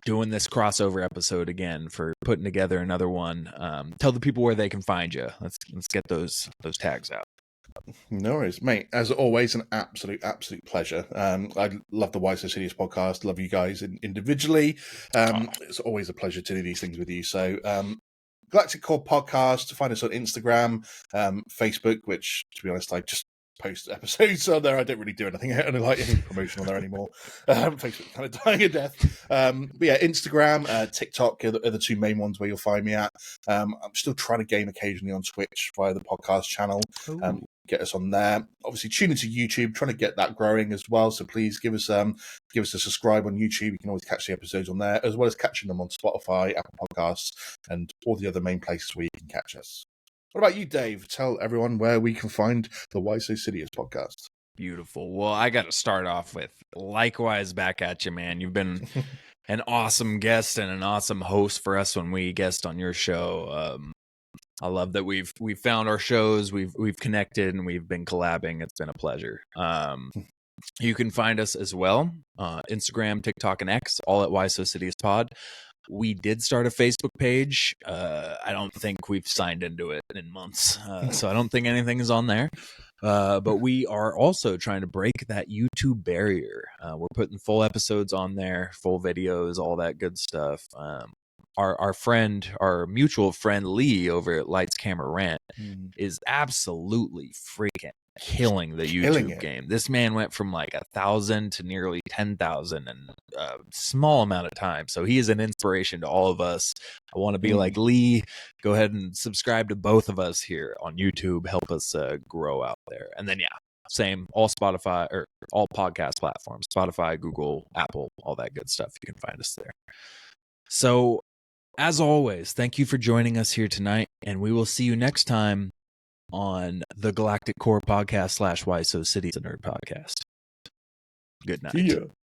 doing this crossover episode again, for putting together another one. Tell the people where they can find you. Let's get those tags out. No worries, mate. As always, an absolute pleasure. I love the Why So Serious podcast. Love you guys individually. It's always a pleasure to do these things with you. So, Galactic Core Podcast. Find us on Instagram, Facebook, which, to be honest, I just post episodes on there. I don't really do anything. I don't like any promotion on there anymore. Facebook kind of dying a death. But yeah, Instagram, TikTok are the two main ones where you'll find me at. I'm still trying to game occasionally on Twitch via the podcast channel. Get us on there. Obviously, tune into YouTube, trying to get that growing as well. So please give us a subscribe on YouTube. You can always catch the episodes on there, as well as catching them on Spotify, Apple Podcasts, and all the other main places where you can catch us. What about you, Dave? Tell everyone where we can find the Why So Serious podcast. Beautiful. Well, I got to start off with likewise back at you, man. You've been an awesome guest and an awesome host for us when we guest on your show. I love that we've found our shows, we've connected, and we've been collabing. It's been a pleasure. You can find us as well, Instagram, TikTok, and X, all at Why So Serious Pod. We did start a Facebook page. I don't think we've signed into it in months, so I don't think anything is on there. But we are also trying to break that YouTube barrier. We're putting full episodes on there, full videos, all that good stuff. Our mutual friend Lee over at Lights Camera Rant is absolutely freaking killing the YouTube game. This man went from like 1,000 to nearly 10,000 in a small amount of time. So he is an inspiration to all of us. I want to be like Lee. Go ahead and subscribe to both of us here on YouTube. Help us grow out there. And then, yeah, same, all Spotify or all podcast platforms, Spotify, Google, Apple, all that good stuff. You can find us there. So, as always, thank you for joining us here tonight, and we will see you next time on the Galactic Core Podcast / Why So City, a Nerd Podcast. Good night. See ya.